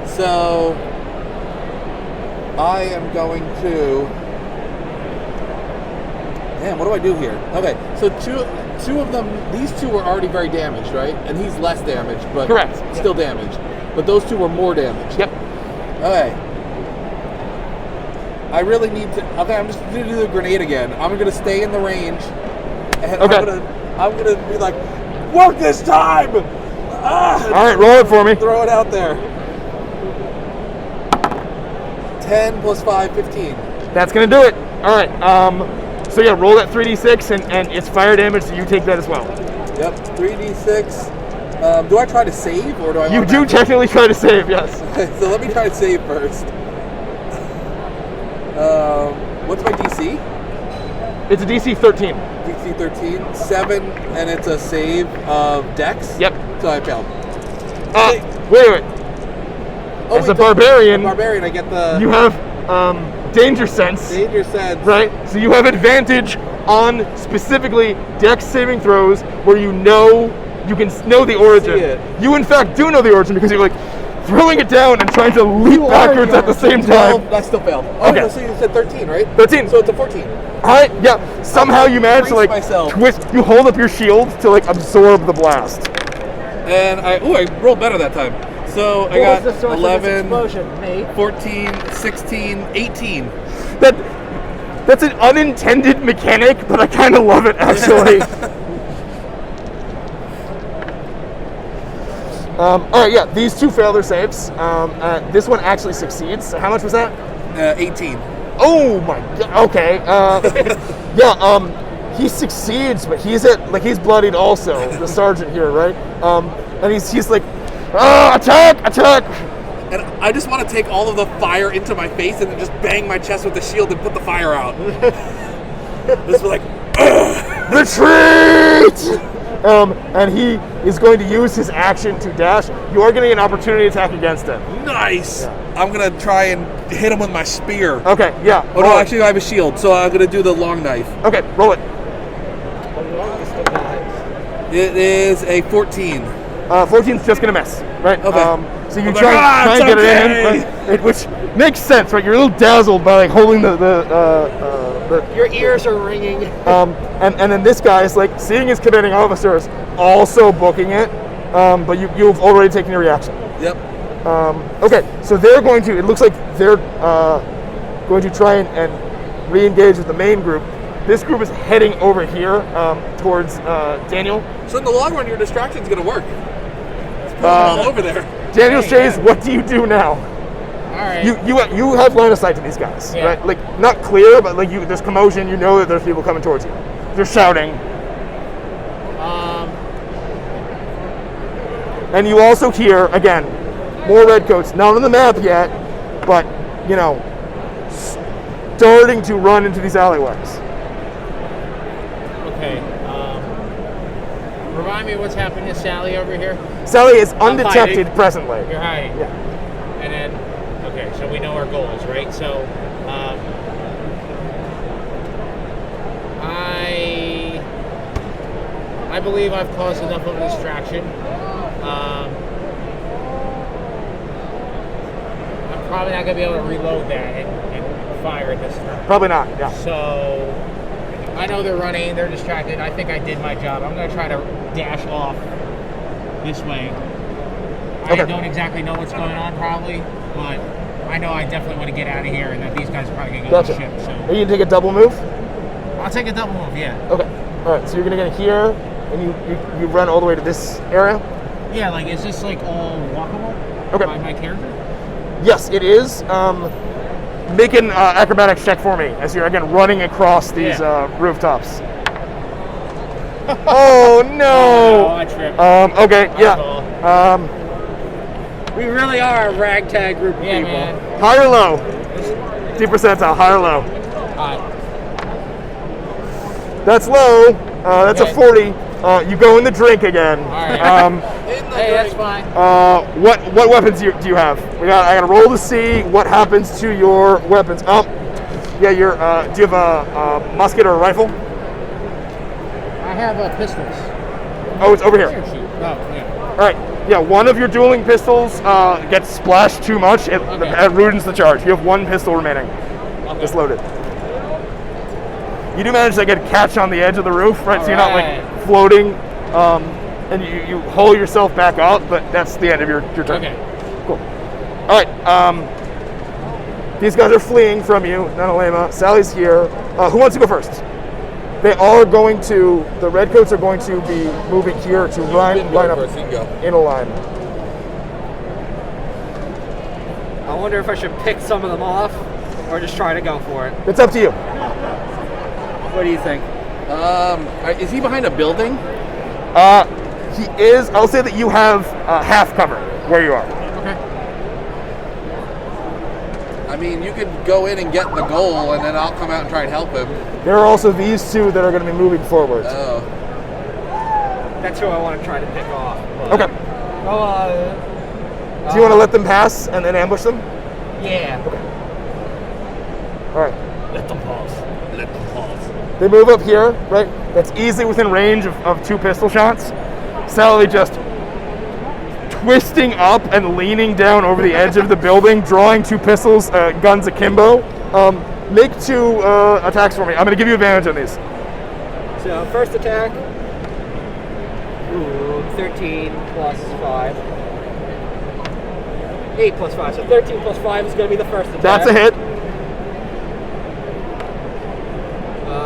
So I am going to. Damn, what do I do here? Okay, so two of them. These 2 were already very damaged, right? And he's less damaged, but correct, still damaged. But those 2 were more damaged. Yep. Okay. I really need to. Okay, I'm just gonna do the grenade again. I'm gonna stay in the range, and okay. I'm gonna be like, work this time. All right, roll it for me. Throw it out there. 10 plus 5, 15. That's gonna do it. All right. So yeah, roll that 3d6, and it's fire damage, so you take that as well. Yep. 3d6. Do I try to save, or do I? You do technically try to save, yes. So let me try to save first. What's my DC? It's a DC 13. DC 13, 7, and it's a save of Dex. Yep. So I failed. Wait. Oh, As a barbarian, I get the. You have danger sense. Danger sense. Right? So you have advantage on specifically Dex saving throws where you can know the origin. See it. You in fact do know the origin because you're like throwing it down and trying to leap backwards at the same time. 12, I still failed. Oh, Okay. no, so you said 13, right? 13. So it's a 14. Alright, yeah. Somehow you manage to like myself. twist. You hold up your shield to like absorb the blast. And I rolled better that time. So I got What was the source 11, of this explosion, Nate? 14, 16, 18. That's an unintended mechanic, but I kind of love it actually. Alright, yeah, these 2 fail their saves. This one actually succeeds. So how much was that? 18. Oh my god. Okay. Yeah. He succeeds, but he's bloodied also. The sergeant here, right? And he's like, attack! And I just want to take all of the fire into my face and then just bang my chest with the shield and put the fire out. Just be like, retreat! And he is going to use his action to dash. You are getting an opportunity attack against him. nice. Yeah. I'm gonna try and hit him with my spear. Okay, yeah. Oh no, actually I have a shield, so I'm gonna do the long knife. Okay, roll it. It is a 14. 14's just gonna miss, right? Okay. So you I'm like, try and it's get okay. it in, right? Which makes sense, right? You're a little dazzled by like holding the Your ears are ringing. and then this guy is like seeing his commanding officer is also booking it, but you've already taken your reaction. Yep. Okay, so they're going to. It looks like they're going to try and re-engage with the main group. This group is heading over here towards Daniel. So in the long run, your distraction's going to work. It's pulling all over there. Daniel Shays, what do you do now? All right. You have line of sight to these guys, Yeah. right? Like not clear, but like there's commotion. You know that there's people coming towards you. They're shouting, and you also hear again more redcoats. Not on the map yet, but you know, starting to run into these alleyways. Okay. Remind me what's happening to Sally over here. Sally is undetected presently. You're hiding. Yeah. And then, okay, so we know our goals, right? So, I believe I've caused enough of a distraction. I'm probably not going to be able to reload that and fire it this time. Probably not. Yeah. So, I know they're running, they're distracted. I think I did my job. I'm going to try to dash off this way. Okay. I don't exactly know what's going on probably, but I know I definitely want to get out of here and that these guys are probably going to go to Gotcha. the ship. So Are you gonna take a double move? I'll take a double move, yeah. Okay. All right. So you're gonna get here, and you run all the way to this area. Yeah, like, is this like all walkable Okay. by my character? Yes, it is. Make an acrobatics check for me as you're again running across these rooftops. Oh no! I tripped. Okay, My yeah. fault. We really are a ragtag group of Yeah, people. man. High or low? D percentile, high or low? That's low. That's Okay. a 40. You go in the drink again. All right. Hey, that's fine. What weapons do you have? I got to roll to see what happens to your weapons. Yeah, do you have a musket or a rifle? I have pistols. Oh, it's over here. Oh, yeah. All right. Yeah, one of your dueling pistols gets splashed too much. It rudens the charge. You have one pistol remaining. Just loaded. You do manage to get a catch on the edge of the roof, right? So you're not like floating, and you haul yourself back up. But that's the end of your turn. Okay. Cool. All right. These guys are fleeing from you. Nanalema. Sally's here. Who wants to go first? They are going to. The redcoats are going to be moving here to line up in a line. I wonder if I should pick some of them off or just try to go for it. It's up to you. What do you think? Is he behind a building? He is. I'll say that you have half cover where you are. I mean, you could go in and get the goal, and then I'll come out and try and help him. There are also these two that are going to be moving forward. Oh. That's who I want to try to pick off. Okay. Do you want to let them pass and then ambush them? Yeah. All right. Let them pause. Let them pause. They move up here, right? That's easily within range of two pistol shots. Sally just twisting up and leaning down over the edge of the building, drawing two pistols, guns akimbo. Make two attacks for me. I'm going to give you advantage on these. So first attack. Ooh, 13 plus 5. 8 plus 5. So 13 plus 5 is going to be the first attack. That's a hit.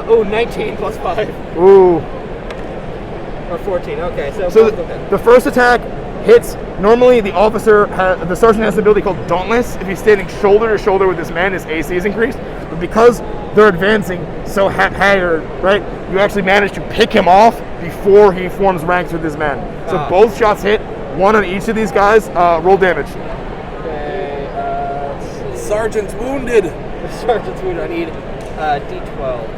19 plus 5. Ooh. Or 14. Okay, so So both of them. the first attack hits. Normally, the sergeant has an ability called Dauntless. If he's standing shoulder to shoulder with this man, his AC is increased. But because they're advancing so haphazard, right, you actually manage to pick him off before he forms ranks with his men. So both shots hit. One on each of these guys. Roll damage. Okay, let's see. Sergeant's wounded. The sergeant's wounded. I need D12.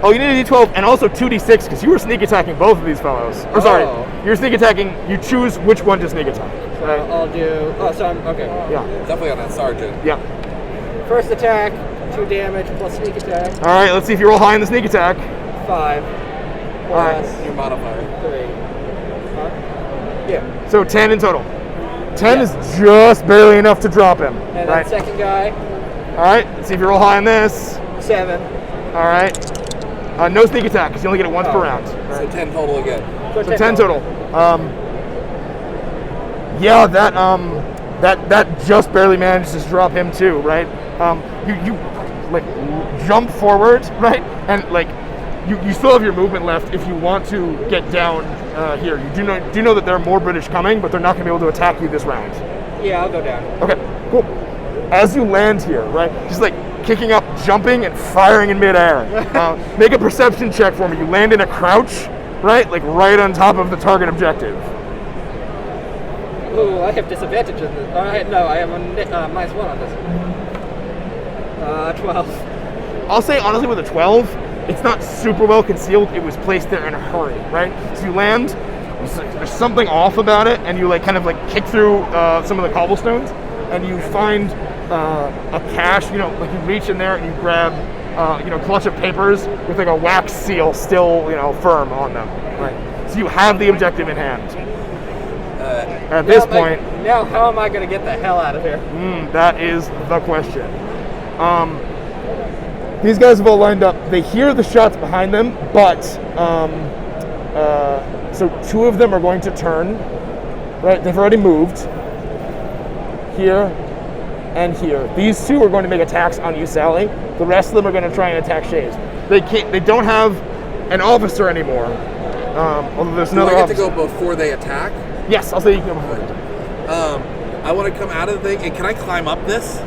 Oh, you need a D12 and also 2D6 because you were sneak attacking both of these fellows. Or sorry, you're sneak attacking. You choose which one to sneak attack. So I'll do. Oh, so I'm okay. Yeah. Definitely on that sergeant. Yeah. First attack, 2 damage plus sneak attack, All right. Let's see if you roll high in the sneak attack. 5. plus Your modifier. 3. Huh? Yeah. So 10 in total. 10 is just barely enough to drop him. And Right. then second guy, All right. Let's see if you roll high on this. 7. All right. No sneak attack because you only get it once per round. So 10 total again. So 10 total. Yeah, that just barely manages to drop him too, right? You like jump forward, right, and like you still have your movement left if you want to get down here. You do know that there are more British coming, but they're not going to be able to attack you this round. Yeah, I'll go down. Okay, cool. As you land here, right, just like kicking up, jumping, and firing in midair. Make a perception check for me. You land in a crouch, right, like right on top of the target objective. Ooh, I have disadvantage in this. No, I have a -1 on this. 12. I'll say honestly with a 12, it's not super well concealed. It was placed there in a hurry, right? So you land, there's something off about it, and you like kind of like kick through some of the cobblestones, and you find a cache. You know, like you reach in there and you grab a clutch of papers with like a wax seal still firm on them, right? So you have the objective in hand. At this point, now how am I going to get the hell out of here? that is the question. These guys have all lined up. They hear the shots behind them, but so 2 of them are going to turn. Right, they've already moved here and here. These 2 are going to make attacks on you, Sally. The rest of them are going to try and attack Shays. They can't. They don't have an officer anymore. Although there's another Do I get officer. to go before they attack? Yes, I'll say you can go before. I want to come out of the thing, and can I climb up this?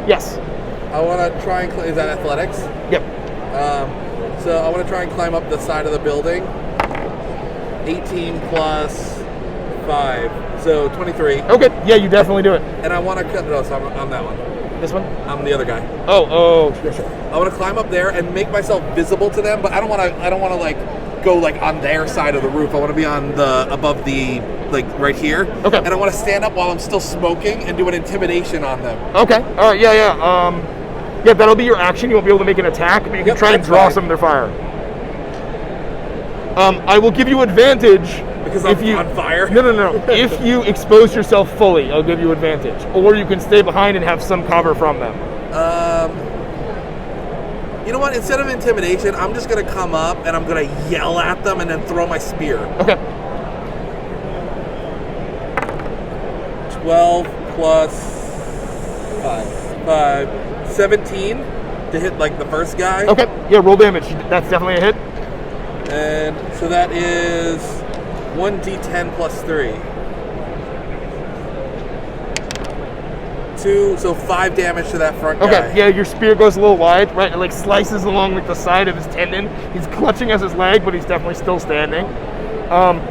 Yes. I want to try and is that athletics? Yep. So I want to try and climb up the side of the building. 18 plus 5, so 23. Okay. Yeah, you definitely do it. And I want to cut. No, so I'm that one. This one. I'm the other guy. Oh, yeah, sure. I want to climb up there and make myself visible to them, but I don't want to like go like on their side of the roof. I want to be on the above the like right here. Okay. And I want to stand up while I'm still smoking and do an intimidation on them. Okay. All right. Yeah. Yeah, that'll be your action. You won't be able to make an attack, but you can try and draw fine. some of their fire. I will give you advantage Because I'm on fire? No. If you expose yourself fully, I'll give you advantage. Or you can stay behind and have some cover from them. You know what? Instead of intimidation, I'm just going to come up and I'm going to yell at them and then throw my spear. Okay. 12 plus 5. 17 to hit like the first guy. Okay. Yeah, roll damage. That's definitely a hit. And so that is 1d10 plus 3. 2, so 5 damage to that front guy. Okay. Yeah, your spear goes a little wide, right? It like slices along like the side of his tendon. He's clutching at his leg, but he's definitely still standing.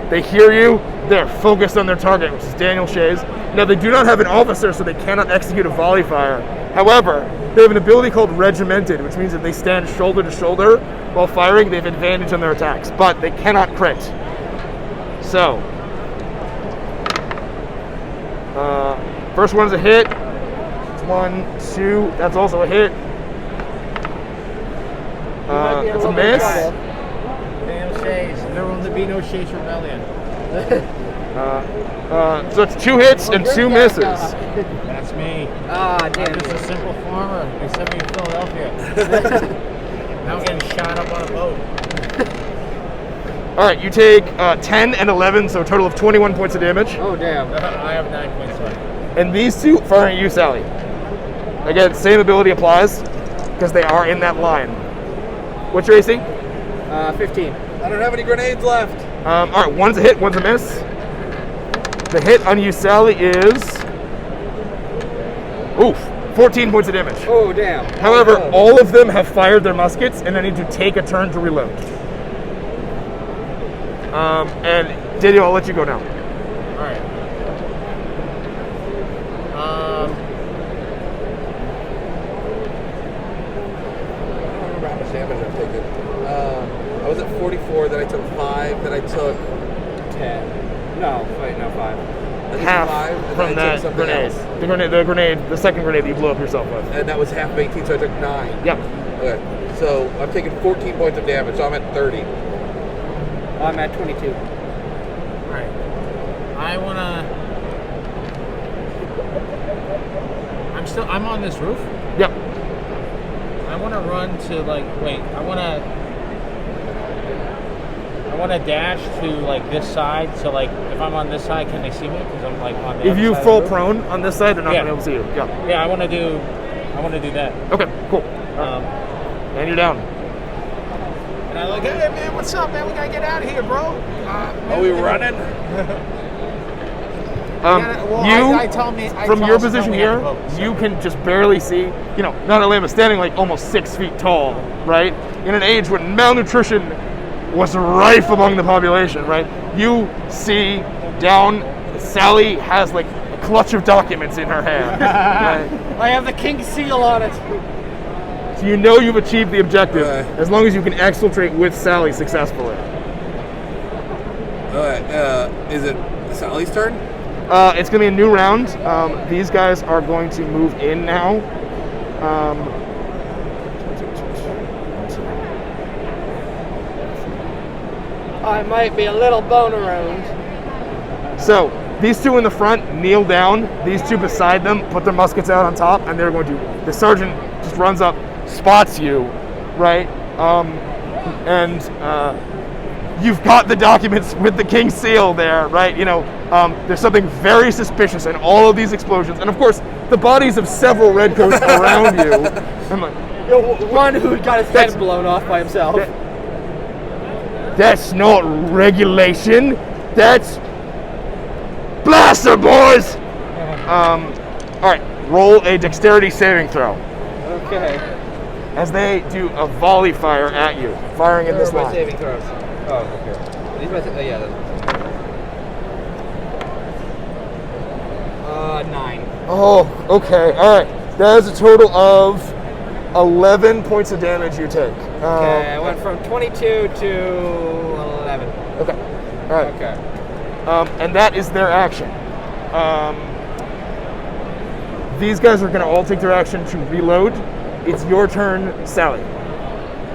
They hear you. They're focused on their target, which is Daniel Shays. Now, they do not have an officer, so they cannot execute a volley fire. However, they have an ability called regimented, which means that they stand shoulder to shoulder while firing. They have advantage on their attacks, but they cannot crit. So, first one's a hit. 1, 2. That's also a hit. It's a miss. Damn Shays. There will be no Shays rebellion. So it's 2 hits and 2 misses. That's me. Ah, damn. I'm just a simple farmer. They sent me to Philadelphia. Now I'm getting shot up on a boat. All right, you take 10 and 11, so a total of 21 points of damage. Oh, damn. I have 9 points left. And these 2 firing at you, Sally. Again, same ability applies because they are in that line. What's your AC? 15. I don't have any grenades left. All right, one's a hit, one's a miss. The hit on you, Sally, is 14 points of damage. Oh, damn. However, all of them have fired their muskets, and I need to take a turn to reload. And Daniel, I'll let you go now. All right. I don't remember how much damage I've taken. I was at 44, then I took 5, then I took 10. No, wait, no, 5. I took Half 5, and from then I took that something grenade. else. The second grenade that you blew up yourself with. And that was half of 18, so I took 9. Yep. Okay, so I'm taking 14 points of damage, so I'm at 30. I'm at 22. Right. I'm on this roof. Yep. I wanna run to I wanna dash to this side. So if I'm on this side, can they see me? Because I'm on the If other you side of full the roof. prone on this side, they're not Yeah. gonna be able to see you. Yeah. Yeah, I wanna do that. Okay. Cool. And you're down. And I'm like, hey man, what's up, man? We gotta get out of here, bro. Are we running? I tell me From your position here, you can just barely see. Not only am I standing almost 6 feet tall, right? In an age when malnutrition was rife among the population, right? You see down. Sally has a clutch of documents in her hand. Right? I have the King Seal on it. So you know you've achieved the objective Right. as long as you can exfiltrate with Sally successfully. All right. Is it Sally's turn? It's going to be a new round. These guys are going to move in now. I might be a little bone around. So these two in the front kneel down. These two beside them put their muskets out on top, and they're going to. The sergeant just runs up, spots you, right? And you've got the documents with the King's Seal there, right? There's something very suspicious in all of these explosions, and of course, the bodies of several redcoats around you. I'm like, One who got his head blown off by himself. that's not regulation. That's blaster, boys. All right, roll a dexterity saving throw Okay. as they do a volley fire at you, firing in this Where are my line. saving throws? Oh, okay. These my yeah. 9. Oh, okay. All right. That is a total of 11 points of damage you take. Okay, I went from 22 to 11. Okay. All right. Okay. And that is their action. These guys are going to all take their action to reload. It's your turn, Sally.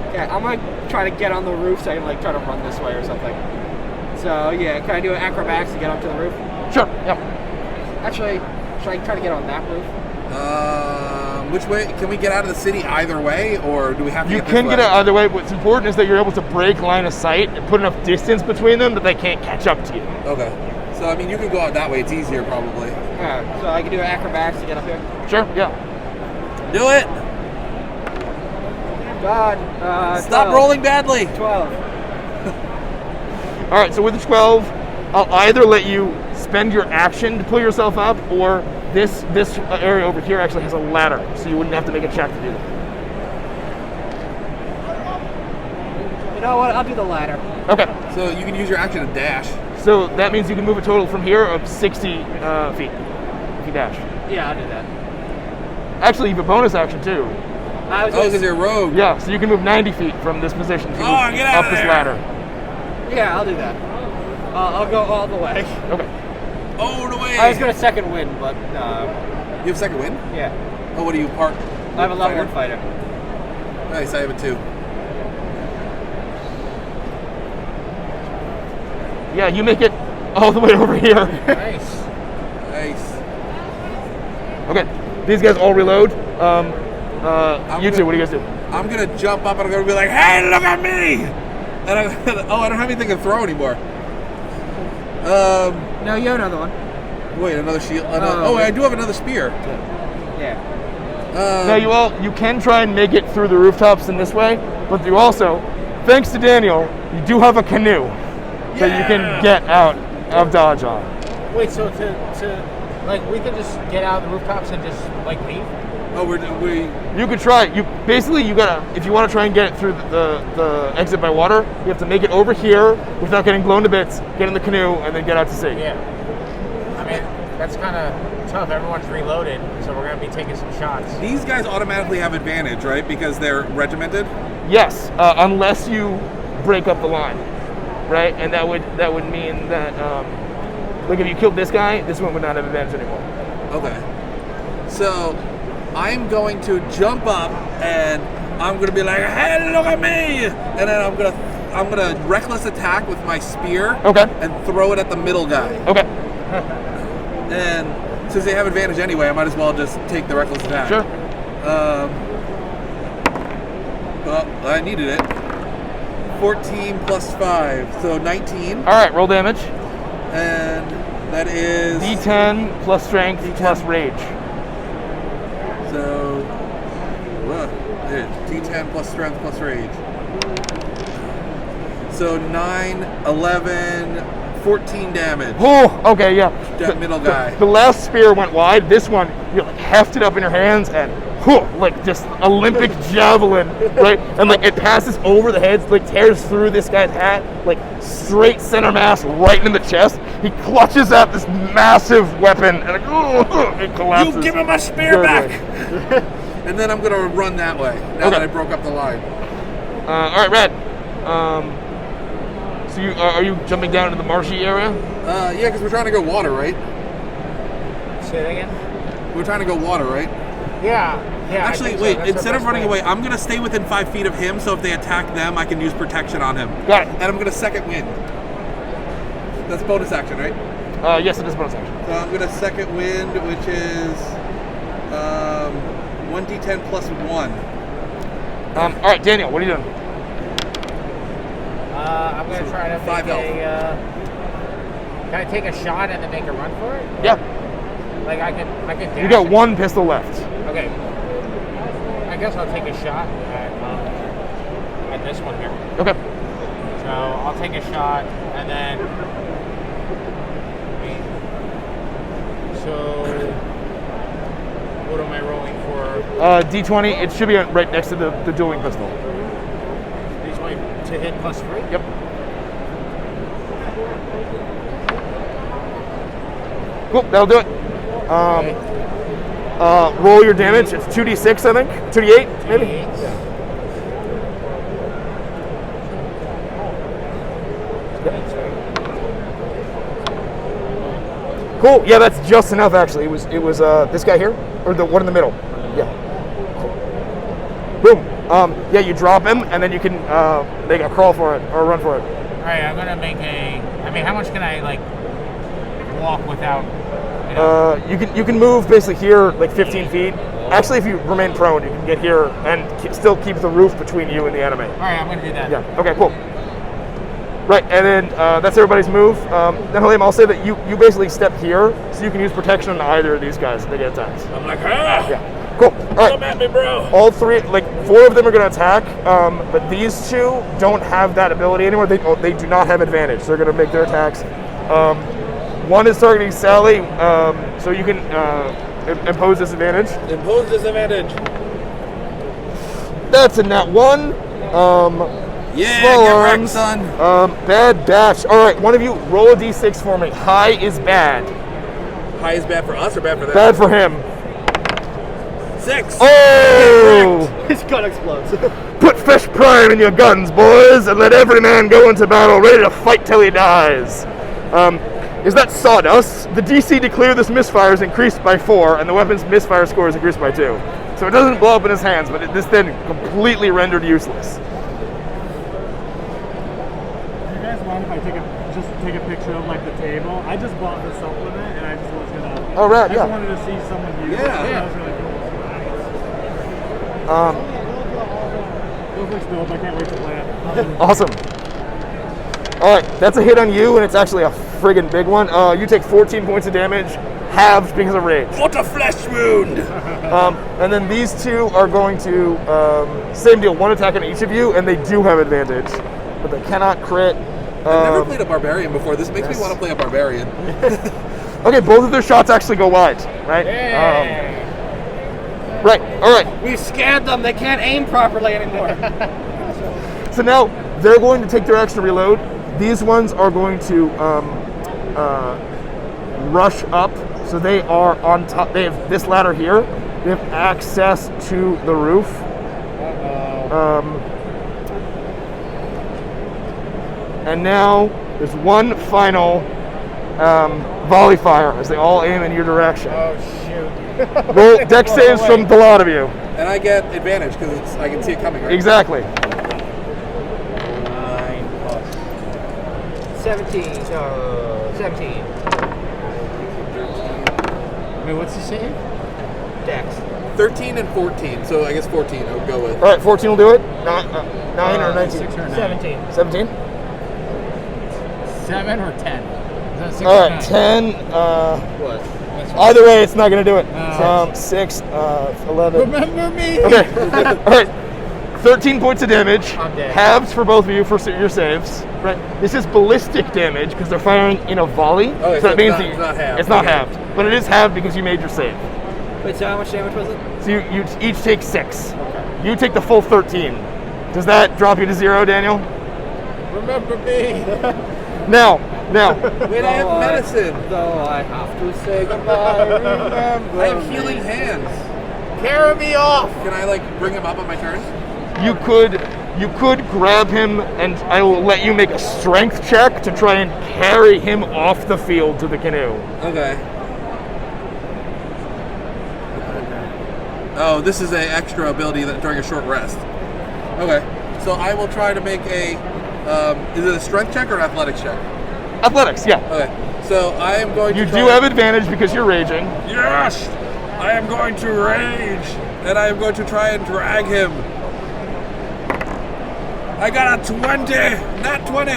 Okay, I'm gonna try to get on the roof so I can try to run this way or something. So yeah, can I do an acrobatics to get up to the roof? Sure. Yeah. Actually, should I try to get on that roof? Which way? Can we get out of the city either way, or do we have to You get can this get way? it either way. What's important is that you're able to break line of sight and put enough distance between them that they can't catch up to you. Okay. So, you can go out that way. It's easier, probably. So I can do an acrobatics to get up here. Sure. Yeah. Do it! God. Stop 12. rolling badly! 12. All right. So with the 12, I'll either let you spend your action to pull yourself up, or this area over here actually has a ladder, so you wouldn't have to make a check to do that. You know what? I'll do the ladder. Okay. So, you can use your action to dash. So that means you can move a total from here of 60 feet if you dash. Yeah, I'll do that. Actually, you have a bonus action too. I was Oh, because you're a rogue. Yeah, so you can move 90 feet from this position if you Oh, move get out up of this there. ladder. Yeah, I'll do that. I'll go all the way. Okay. Oh, no way! I was gonna second win, but You have second win? yeah. Oh, what are you, part? I have a level 1 fighter. Nice, I have it too. Yeah, you make it all the way over here. Nice. Nice. Okay, these guys all reload. You two, what do you guys do? I'm gonna jump up and I'm gonna be like, hey, look at me! And I don't have anything to throw anymore. No, you have another one. Wait, another shield. Oh, I do have another spear. Yeah. Now you can try and make it through the rooftops in this way, but you also, thanks to Daniel, you do have a canoe that you can get out of Dodge on. Wait, so to we can just get out of the rooftops and just leave? Oh, we. You could try. You gotta, if you want to try and get it through the exit by water, you have to make it over here without getting blown to bits, get in the canoe, and then get out to sea. Yeah. I mean, that's kind of tough. Everyone's reloaded, so we're gonna be taking some shots. These guys automatically have advantage, right? Because they're regimented. Yes, unless you break up the line, right? And that would mean that, if you killed this guy, this one would not have advantage anymore. Okay. So, I'm going to jump up and I'm going to be like, hey, look at me! And then I'm going to I'm gonna reckless attack with my spear. Okay. And throw it at the middle guy. Okay. And since they have advantage anyway, I might as well just take the reckless attack. Sure. Well, I needed it. 14 plus 5, so 19. All right, roll damage. And that is D10 plus strength D10. plus rage. So, D10 plus strength plus rage. So 9, 11, 14 damage. Oh, okay, yeah. That middle guy. The last spear went wide. This one, you like heft it up in your hands and like just Olympic javelin, right? And like it passes over the heads, like tears through this guy's hat, like straight center mass right in the chest. He clutches at this massive weapon and it collapses. You give him my spear Good back! And then I'm gonna run that way, now that I broke up the line. All right, Red. So are you jumping down into the marshy area? Yeah, because we're trying to go water, right? Say that again? We're trying to go water, right? Yeah. I Actually, think so. wait, That's our instead of best running plan. away, I'm gonna stay within 5 feet of him, so if they attack them, I can use protection on him. Got it. And I'm gonna second wind. That's bonus action, right? Yes, it is bonus action. So I'm gonna second wind, which is 1d10 plus 1. All right, Daniel, what are you doing? I'm gonna try to 5 make health. can I take a shot and then make a run for it? Yeah. Like I can dash You got it. one pistol left. Okay. I guess I'll take a shot at this one here. Okay. So I'll take a shot and then. So what am I rolling for? D20. It should be right next to the dueling pistol. D20 to hit plus 3? Yep. Cool. That'll do it. Roll your damage. It's 2d6, I think. 2d8, maybe. 2d8. Cool. Yeah, that's just enough. Actually, it was this guy here, or the one in the middle. Yeah. Cool. Boom. Yeah, you drop him, and then you can make a crawl for it or run for it. All right, I'm gonna make a. I mean, how much can I like walk without? You can move basically here like 15 feet. Actually, if you remain prone, you can get here and still keep the roof between you and the enemy. All right, I'm gonna do that. Yeah. Okay. Cool. Right, and then that's everybody's move. Then Halim, I'll say that you basically step here, so you can use protection on either of these guys if they get attacked. I'm like, ah! Yeah. Cool. All right. Come at me, bro! All three, like 4 of them are going to attack, but these 2 don't have that ability anymore. They do not have advantage. So they're going to make their attacks. One is targeting Sally, so you can impose disadvantage. Impose disadvantage. That's a nat 1. Yeah, Small get wrecked, arms. son. Bad dash. All right, one of you roll a d6 for me. High is bad. High is bad for us or bad for them? Bad for him. 6. Oh! His gun explodes. Put fresh prime in your guns, boys, and let every man go into battle ready to fight till he dies. Is that sawdust? The DC to clear this misfire is increased by 4, and the weapon's misfire score is increased by 2. So it doesn't blow up in his hands, but this then completely rendered useless. Do you guys mind if I just take a picture of like the table? I just bought the supplement and I just was gonna. Oh, right, I yeah. just wanted to see someone use it. Yeah. That was really cool. Those looks dope. I can't wait to play it. Awesome. All right, that's a hit on you, and it's actually a friggin' big one. You take 14 points of damage, halved because of rage. What a flesh wound! And then these 2 are going to, same deal, 1 attack on each of you, and they do have advantage, but they cannot crit. I've never played a barbarian before. This makes me want to play a barbarian. Okay, both of their shots actually go wide, right? Right, all right. We've scanned them. They can't aim properly anymore. So now they're going to take their action to reload. These ones are going to rush up. So they are on top. They have this ladder here. They have access to the roof. And now there's one final volley fire as they all aim in your direction. Oh shoot! Roll dex saves from the lot of you. And I get advantage because I can see it coming, right? Exactly. 9, 17. 17. Wait, what's the save? Dex. 13 and 14, so I guess 14 I would go with. All right, 14 will do it. 9 or 19? 6 or 9? 17. 17? 7 or 10? Is that 6 All or right, 9? 10. What? Either way, it's not going to do it. 6, 11. Remember me? Okay. All right. 13 points of damage. I'm dead. Halves for both of you for your saves. Right. This is ballistic damage because they're firing in a volley. Okay, so so it means it's not halved. It's not Okay. halved, but it is halved because you made your save. Wait, so how much damage was it? So you each take 6. You take the full 13. Does that drop you to 0, Daniel? Remember me? Now. Wait, I have medicine. Though I have to say goodbye, remember I have healing hands. Carry me off! Can I like bring him up on my turn? You could grab him, and I will let you make a strength check to try and carry him off the field to the canoe. Okay. Oh, this is an extra ability that during a short rest. Okay, so I will try to make a. Is it a strength check or an athletics check? Athletics, yeah. Okay, so I am going You to. do have advantage because you're raging. Yes, I am going to rage, and I am going to try and drag him. I got a 20, not 20.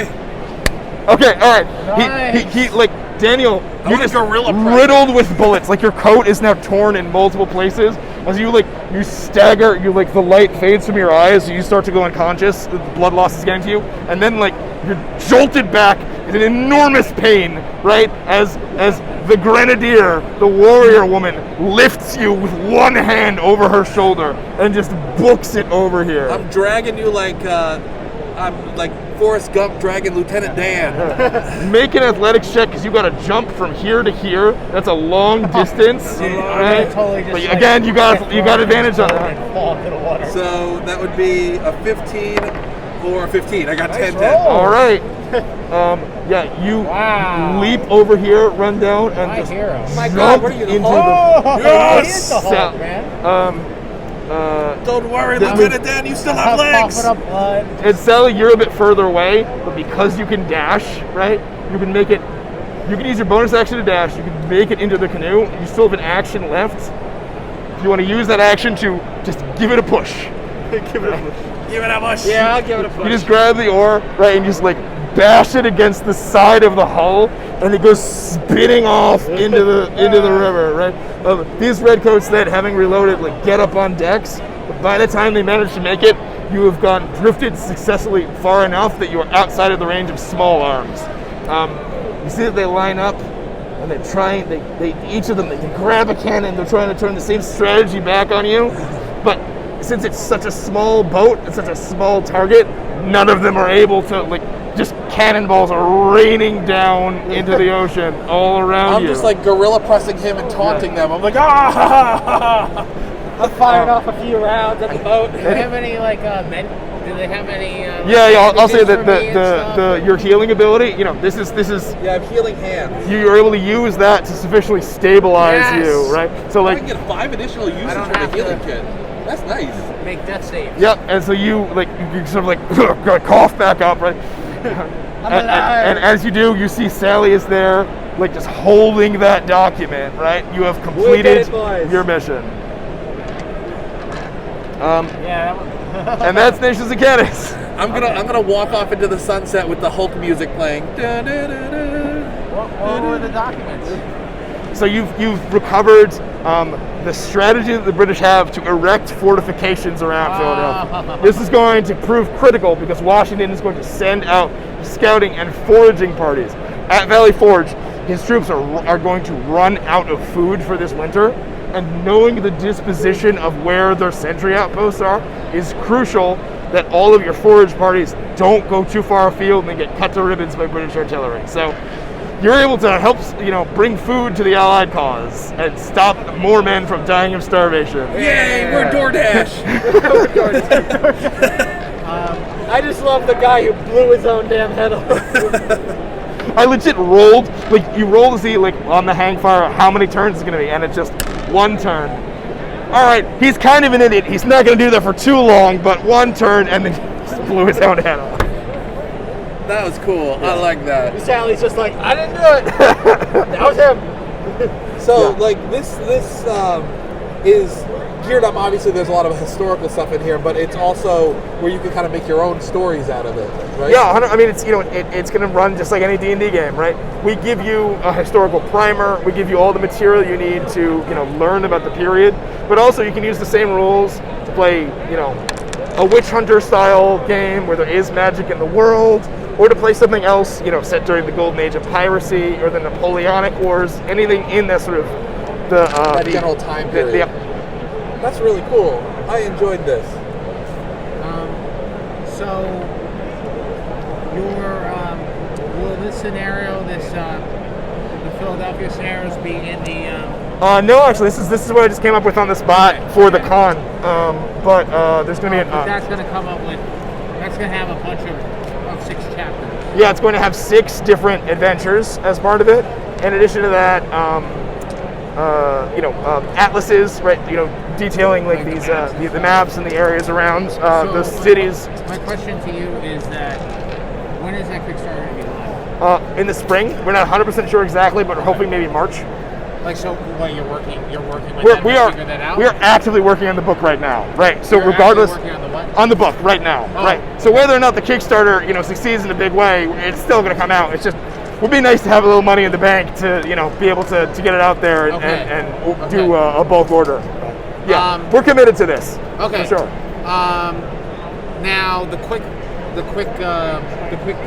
Okay, all right. Nice. He like Daniel. I You're want just a gorilla press. riddled with bullets. Like your coat is now torn in multiple places. As you stagger, the light fades from your eyes. You start to go unconscious. The blood loss is getting to you, and then you're jolted back in an enormous pain. Right as the grenadier, the warrior woman, lifts you with one hand over her shoulder and just books it over here. I'm dragging you like I'm like Forrest Gump dragging Lieutenant Dan. Make an athletics check because you got to jump from here to here. That's a long distance, right? Totally just, But again, you got advantage on that. and fall into the water. So that would be a 15 or a 15. I got 10, 10. All right. You Wow. leap over here, run down, and My just hero. My jump God, what are you, the into Hulk? the. He is the Hulk, Sa- man. Don't worry, That Lieutenant Dan, you still have legs. Popping up blood. And Sally, you're a bit further away, but because you can dash, right? You can make it. You can use your bonus action to dash. You can make it into the canoe. You still have an action left. If you want to use that action to just give it a push. Give it a push. Yeah, I'll give it a push. You just grab the oar, right, and just bash it against the side of the hull, and it goes spinning off into the river, right? These redcoats then, having reloaded, get up on decks. But by the time they manage to make it, you have drifted successfully far enough that you are outside of the range of small arms. You see that they line up, and they each of them, they can grab a cannon. They're trying to turn the same strategy back on you, but since it's such a small boat, it's such a small target, none of them are able to just cannonballs are raining down into the ocean all around I'm you. just gorilla pressing him and taunting them. I'm like, ah! I'm firing off a few rounds at the boat. Do they have any do they have any? I'll say that bandages for me and stuff? your healing ability, this is Yeah, I'm healing hands. you're able to use that to sufficiently stabilize Yes! you, right? So I can get 5 additional uses don't for the have healing to- kit. That's nice. Make death saves. yep, and so you sort of cough back up, right? And as you do, you see Sally is there, just holding that document, right? You have completed it, boys. your mission. Yeah. And that's Nations of Canis. I'm gonna walk off into the sunset with the Hulk music playing. What were the documents? So you've recovered the strategy that the British have to erect fortifications around Philadelphia. This is going to prove critical because Washington is going to send out scouting and foraging parties. At Valley Forge, his troops are going to run out of food for this winter, and knowing the disposition of where their sentry outposts are is crucial that all of your forage parties don't go too far afield and they get cut to ribbons by British artillery. So you're able to help, bring food to the Allied cause and stop more men from dying of starvation. Yay, we're DoorDash. I just love the guy who blew his own damn head off. I legit rolled, you roll to see, on the hang fire, how many turns it's going to be, and it's just one turn. All right, he's kind of an idiot. He's not going to do that for too long, but one turn, and then he just blew his own head off. That was cool. I like that. Sally's just like, I didn't do it. That was him. So, like, this is geared up. Obviously, there's a lot of historical stuff in here, but it's also where you can kind of make your own stories out of it, right? Yeah, I mean, it's it's going to run just like any D&D game, right? We give you a historical primer. We give you all the material you need to learn about the period, but also you can use the same rules to play a witch hunter style game where there is magic in the world, or to play something else set during the golden age of piracy or the Napoleonic Wars. Anything in that sort of the general time period. That's really cool. I enjoyed this. So, will this scenario, the Philadelphia scenarios, be in the? No, actually, this is what I just came up with on the spot for the con. But there's going to be that's going to come up with. That's going to have a bunch of 6 chapters. Yeah, it's going to have 6 different adventures as part of it. In addition to that, atlases, right? Detailing like these the maps and the areas around the cities. My question to you is that when is that Kickstarter going to be live? In the spring. We're not 100% sure exactly, but we're hoping maybe March. Like, so what, you're working with them to figure that out? We are actively working on the book right now, right? So You're regardless, working on the what? on the book right now, right? So whether or not the Kickstarter, succeeds in a big way, it's still going to come out. It's just would be nice to have a little money in the bank to, be able to get it out there and do a bulk order. Yeah, we're committed to this. Okay, for sure. Now the quick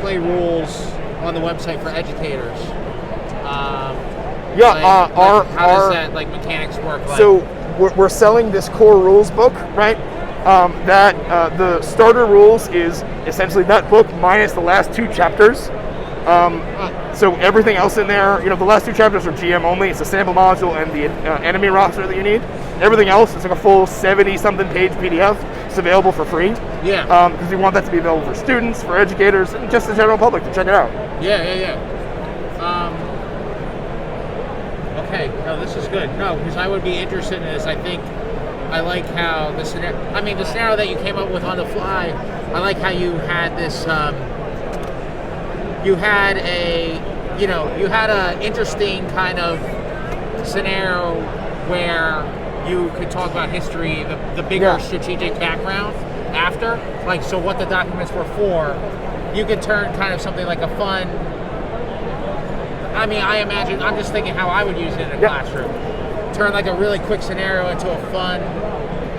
play rules on the website for educators. How does that mechanics work? So we're selling this core rules book, right? The starter rules is essentially that book minus the last 2 chapters. So everything else in there, the last 2 chapters are GM only. It's a sample module and the enemy roster that you need. Everything else is like a full 70-something page PDF. It's available for free. Yeah. Because we want that to be available for students, for educators, and just the general public to check it out. Yeah. Okay, no, this is good. No, because I would be interested in this. I think I like how the scenario that you came up with on the fly. I like how you had this. You had a interesting kind of scenario where you could talk about history, the bigger strategic background after. Like, so what the documents were for, you could turn kind of something like a fun. I mean, I imagine, I'm just thinking how I would use it in a classroom. Turn like a really quick scenario into a fun,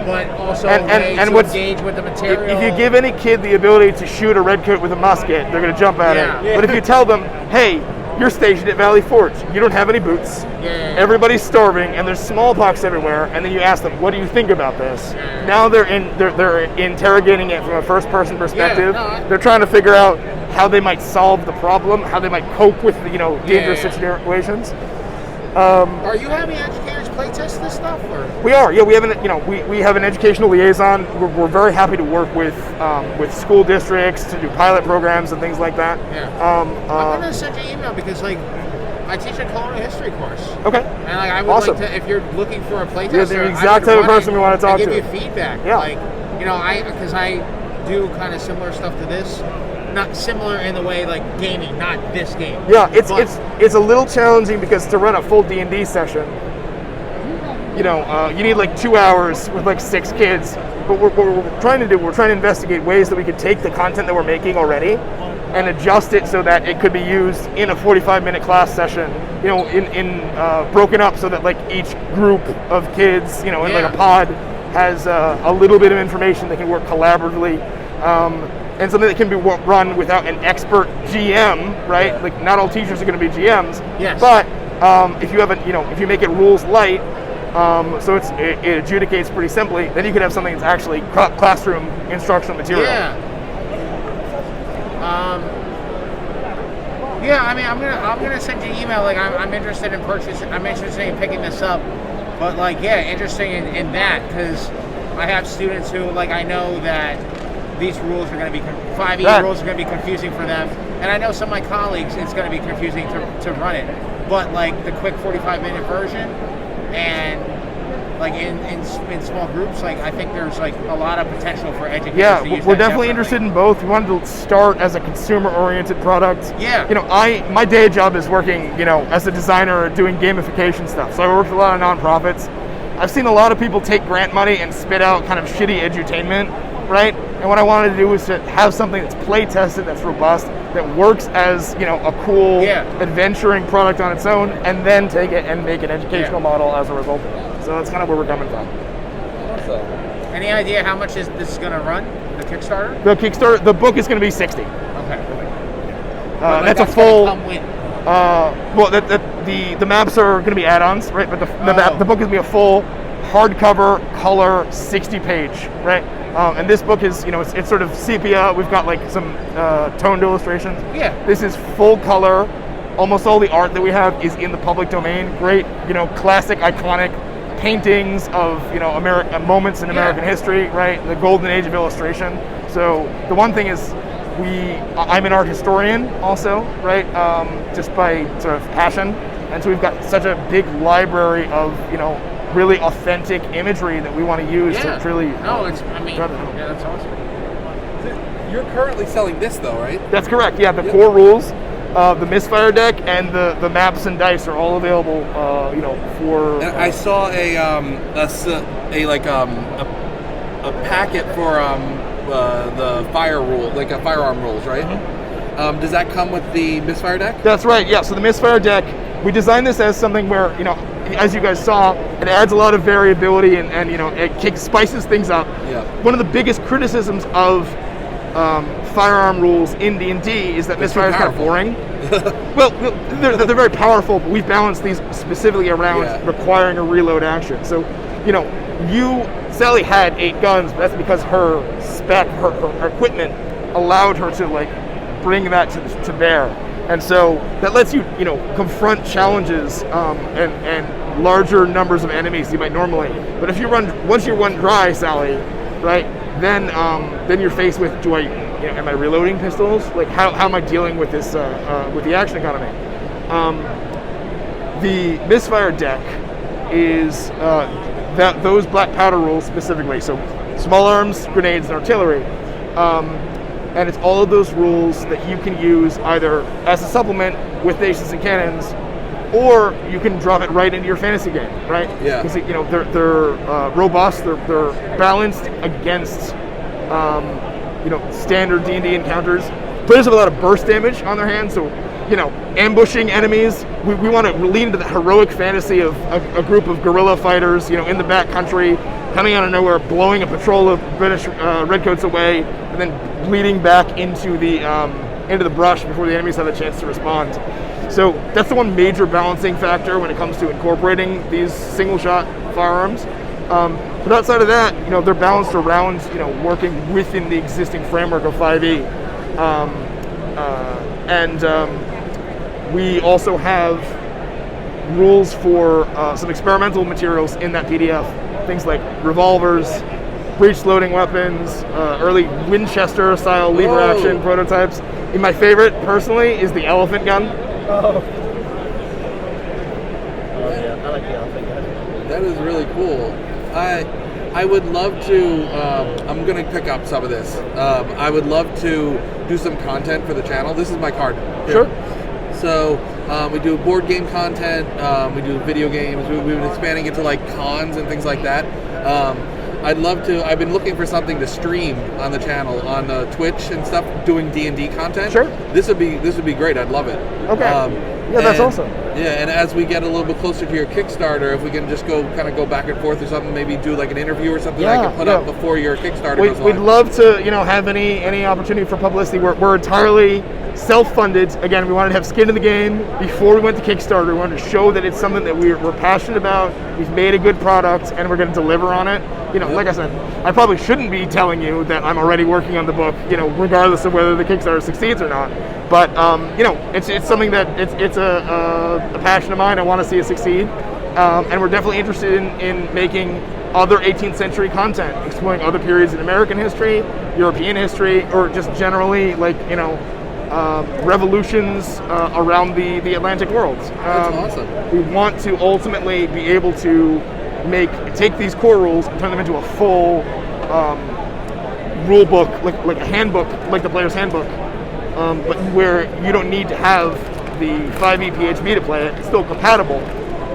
but also a way to engage with the material. If you give any kid the ability to shoot a redcoat with a musket, they're going to jump at it. Yeah. But if you tell them, hey, you're stationed at Valley Forge, you don't have any boots, everybody's starving, and there's smallpox everywhere, and then you ask them, what do you think about this? Now they're interrogating it from a first-person perspective. They're trying to figure out how they might solve the problem, how they might cope with dangerous situations. Are you having educators play test this stuff? Or? We are. Yeah, we have we have an educational liaison. We're very happy to work with school districts to do pilot programs and things like that. Yeah. I'm gonna send you an email because I teach a culinary history course. Okay. And I would like to, if you're looking for a play tester, you're the exact type of person we want to talk to. Give you feedback. Yeah. Because I do kind of similar stuff to this. Not similar in the way like gaming, not this game. Yeah, it's a little challenging because to run a full D&D session, you need like 2 hours with like 6 kids. But what we're trying to investigate ways that we could take the content that we're making already and adjust it so that it could be used in a 45-minute class session. Broken up so that like each group of kids, in like a pod, has a little bit of information that can work collaboratively. And something that can be run without an expert GM, right? Yeah. Like not all teachers are going to be GMs. Yes. But if you have if you make it rules light, so it adjudicates pretty simply, then you could have something that's actually classroom instructional material. Yeah. I mean, I'm gonna send you an email. Like I'm interested in purchasing. I'm interested in picking this up. But interesting in that because I have students who I know that. These rules are going to be 5e rules are going to be confusing for them, and I know some of my colleagues it's going to be confusing to run it. But the quick 45-minute version, and like in small groups, like I think there's like a lot of potential for educators. Yeah, to use we're that definitely interested in both. We wanted to start as a consumer-oriented product. Yeah. You know, my day job is working, you know, as a designer doing gamification stuff. So I work with a lot of nonprofits. I've seen a lot of people take grant money and spit out kind of shitty edutainment, right? And what I wanted to do was to have something that's play tested, that's robust, that works as, you know, a cool adventuring product on its own, and then take it and make an educational model as a result of that. So that's kind of where we're coming from. So, any idea how much this is going to run, the Kickstarter? The Kickstarter, the book is going to be 60. Okay. That's a full. Well, the maps are going to be add-ons, right? But the book is going to be a full hardcover, color, 60-page, right? And this book is, you know, it's sort of sepia. We've got like some toned illustrations. Yeah. This is full color. Almost all the art that we have is in the public domain. Great, you know, classic, iconic paintings of, you know, moments in American history, right? The golden age of illustration. So the one thing is, I'm an art historian also, right? Just by sort of passion, and so we've got such a big library of, you know, really authentic imagery that we want to use to really. No, that's awesome. You're currently selling this though, right? That's correct. Yeah, the core rules, the misfire deck, and the maps and dice are all available. You know, for. And I saw a packet for the firearm rules, right? Mm-hmm. Does that come with the misfire deck? That's right. Yeah. So the misfire deck, we designed this as something where, you know, as you guys saw, it adds a lot of variability and you know, it spices things up. Yeah. One of the biggest criticisms of firearm rules in D&D is that misfire is kind of boring. Well, they're very powerful, but we've balanced these specifically around requiring a reload action. So, you know, Sally had 8 guns, but that's because her spec, her equipment allowed her to like bring that to bear. And so that lets you, you know, confront challenges and larger numbers of enemies you might normally. But if you once you run dry, Sally, right, then you're faced with, am I reloading pistols? Like how am I dealing with this with the action economy? The misfire deck is those black powder rules specifically. So small arms, grenades, and artillery. And it's all of those rules that you can use either as a supplement with aces and cannons, or you can drop it right into your fantasy game, right? Yeah. Because you know they're robust, they're balanced against you know, standard D&D encounters. Players have a lot of burst damage on their hands, so you know, ambushing enemies. We want to lean into the heroic fantasy of a group of guerrilla fighters, you know, in the backcountry, coming out of nowhere, blowing a patrol of British redcoats away, and then bleeding back into the brush before the enemies have a chance to respond. So that's the one major balancing factor when it comes to incorporating these single-shot firearms. But outside of that, you know, they're balanced around, you know, working within the existing framework of 5e. We also have rules for some experimental materials in that PDF. Things like revolvers, breech-loading weapons, early Winchester-style lever-action prototypes. And my favorite, personally, is the elephant gun. Oh yeah, I like the elephant gun. That is really cool. I would love to. I'm going to pick up some of this. I would love to do some content for the channel. This is my card. Sure. So we do board game content. We do video games. We've been expanding into like cons and things like that. I'd love to. I've been looking for something to stream on the channel on Twitch and stuff, doing D&D content. Sure. This would be great. I'd love it. Okay. Yeah, that's awesome. Yeah, and as we get a little bit closer to your Kickstarter, if we can just go back and forth or something, maybe do like an interview or something that I can put up before your Kickstarter goes live. We'd love to, you know, have any opportunity for publicity. We're entirely self-funded. Again, we wanted to have skin in the game before we went to Kickstarter. We wanted to show that it's something that we're passionate about. We've made a good product, and we're going to deliver on it. You know, like I said, I probably shouldn't be telling you that I'm already working on the book, you know, regardless of whether the Kickstarter succeeds or not. But you know, it's something that it's a passion of mine. I want to see it succeed, and we're definitely interested in making other 18th century content, exploring other periods in American history, European history, or just generally like, you know, revolutions around the Atlantic world. That's awesome. We want to ultimately be able to take these core rules and turn them into a full rule book, like a handbook, like the player's handbook, but where you don't need to have the 5e PHB to play it. It's still compatible,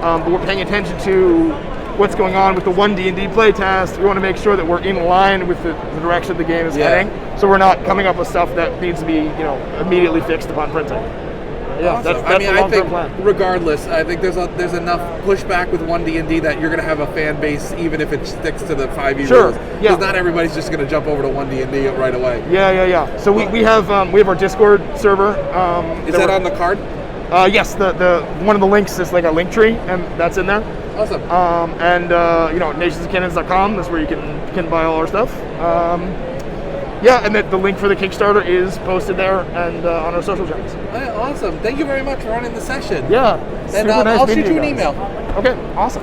but we're paying attention to what's going on with the 1D&D playtest. We want to make sure that we're in line with the direction the game is heading, so we're not coming up with stuff that needs to be, immediately fixed upon printing. Yeah, Awesome. that's I the think long-term plan. regardless, I think there's enough pushback with 1D&D that you're going to have a fan base even if it sticks to the 5e Sure, rules. yeah. Because not everybody's just going to jump over to 1D&D right away. Yeah. So we have our Discord server. Is that on the card? Yes, the one of the links is like a link tree, and that's in there. Awesome. nationsandcannons.com. That's where you can buy all our stuff. And the link for the Kickstarter is posted there and on our social channels. Awesome. Thank you very much for running the session. Yeah, And super nice I'll meeting shoot you an guys. email. Okay, awesome.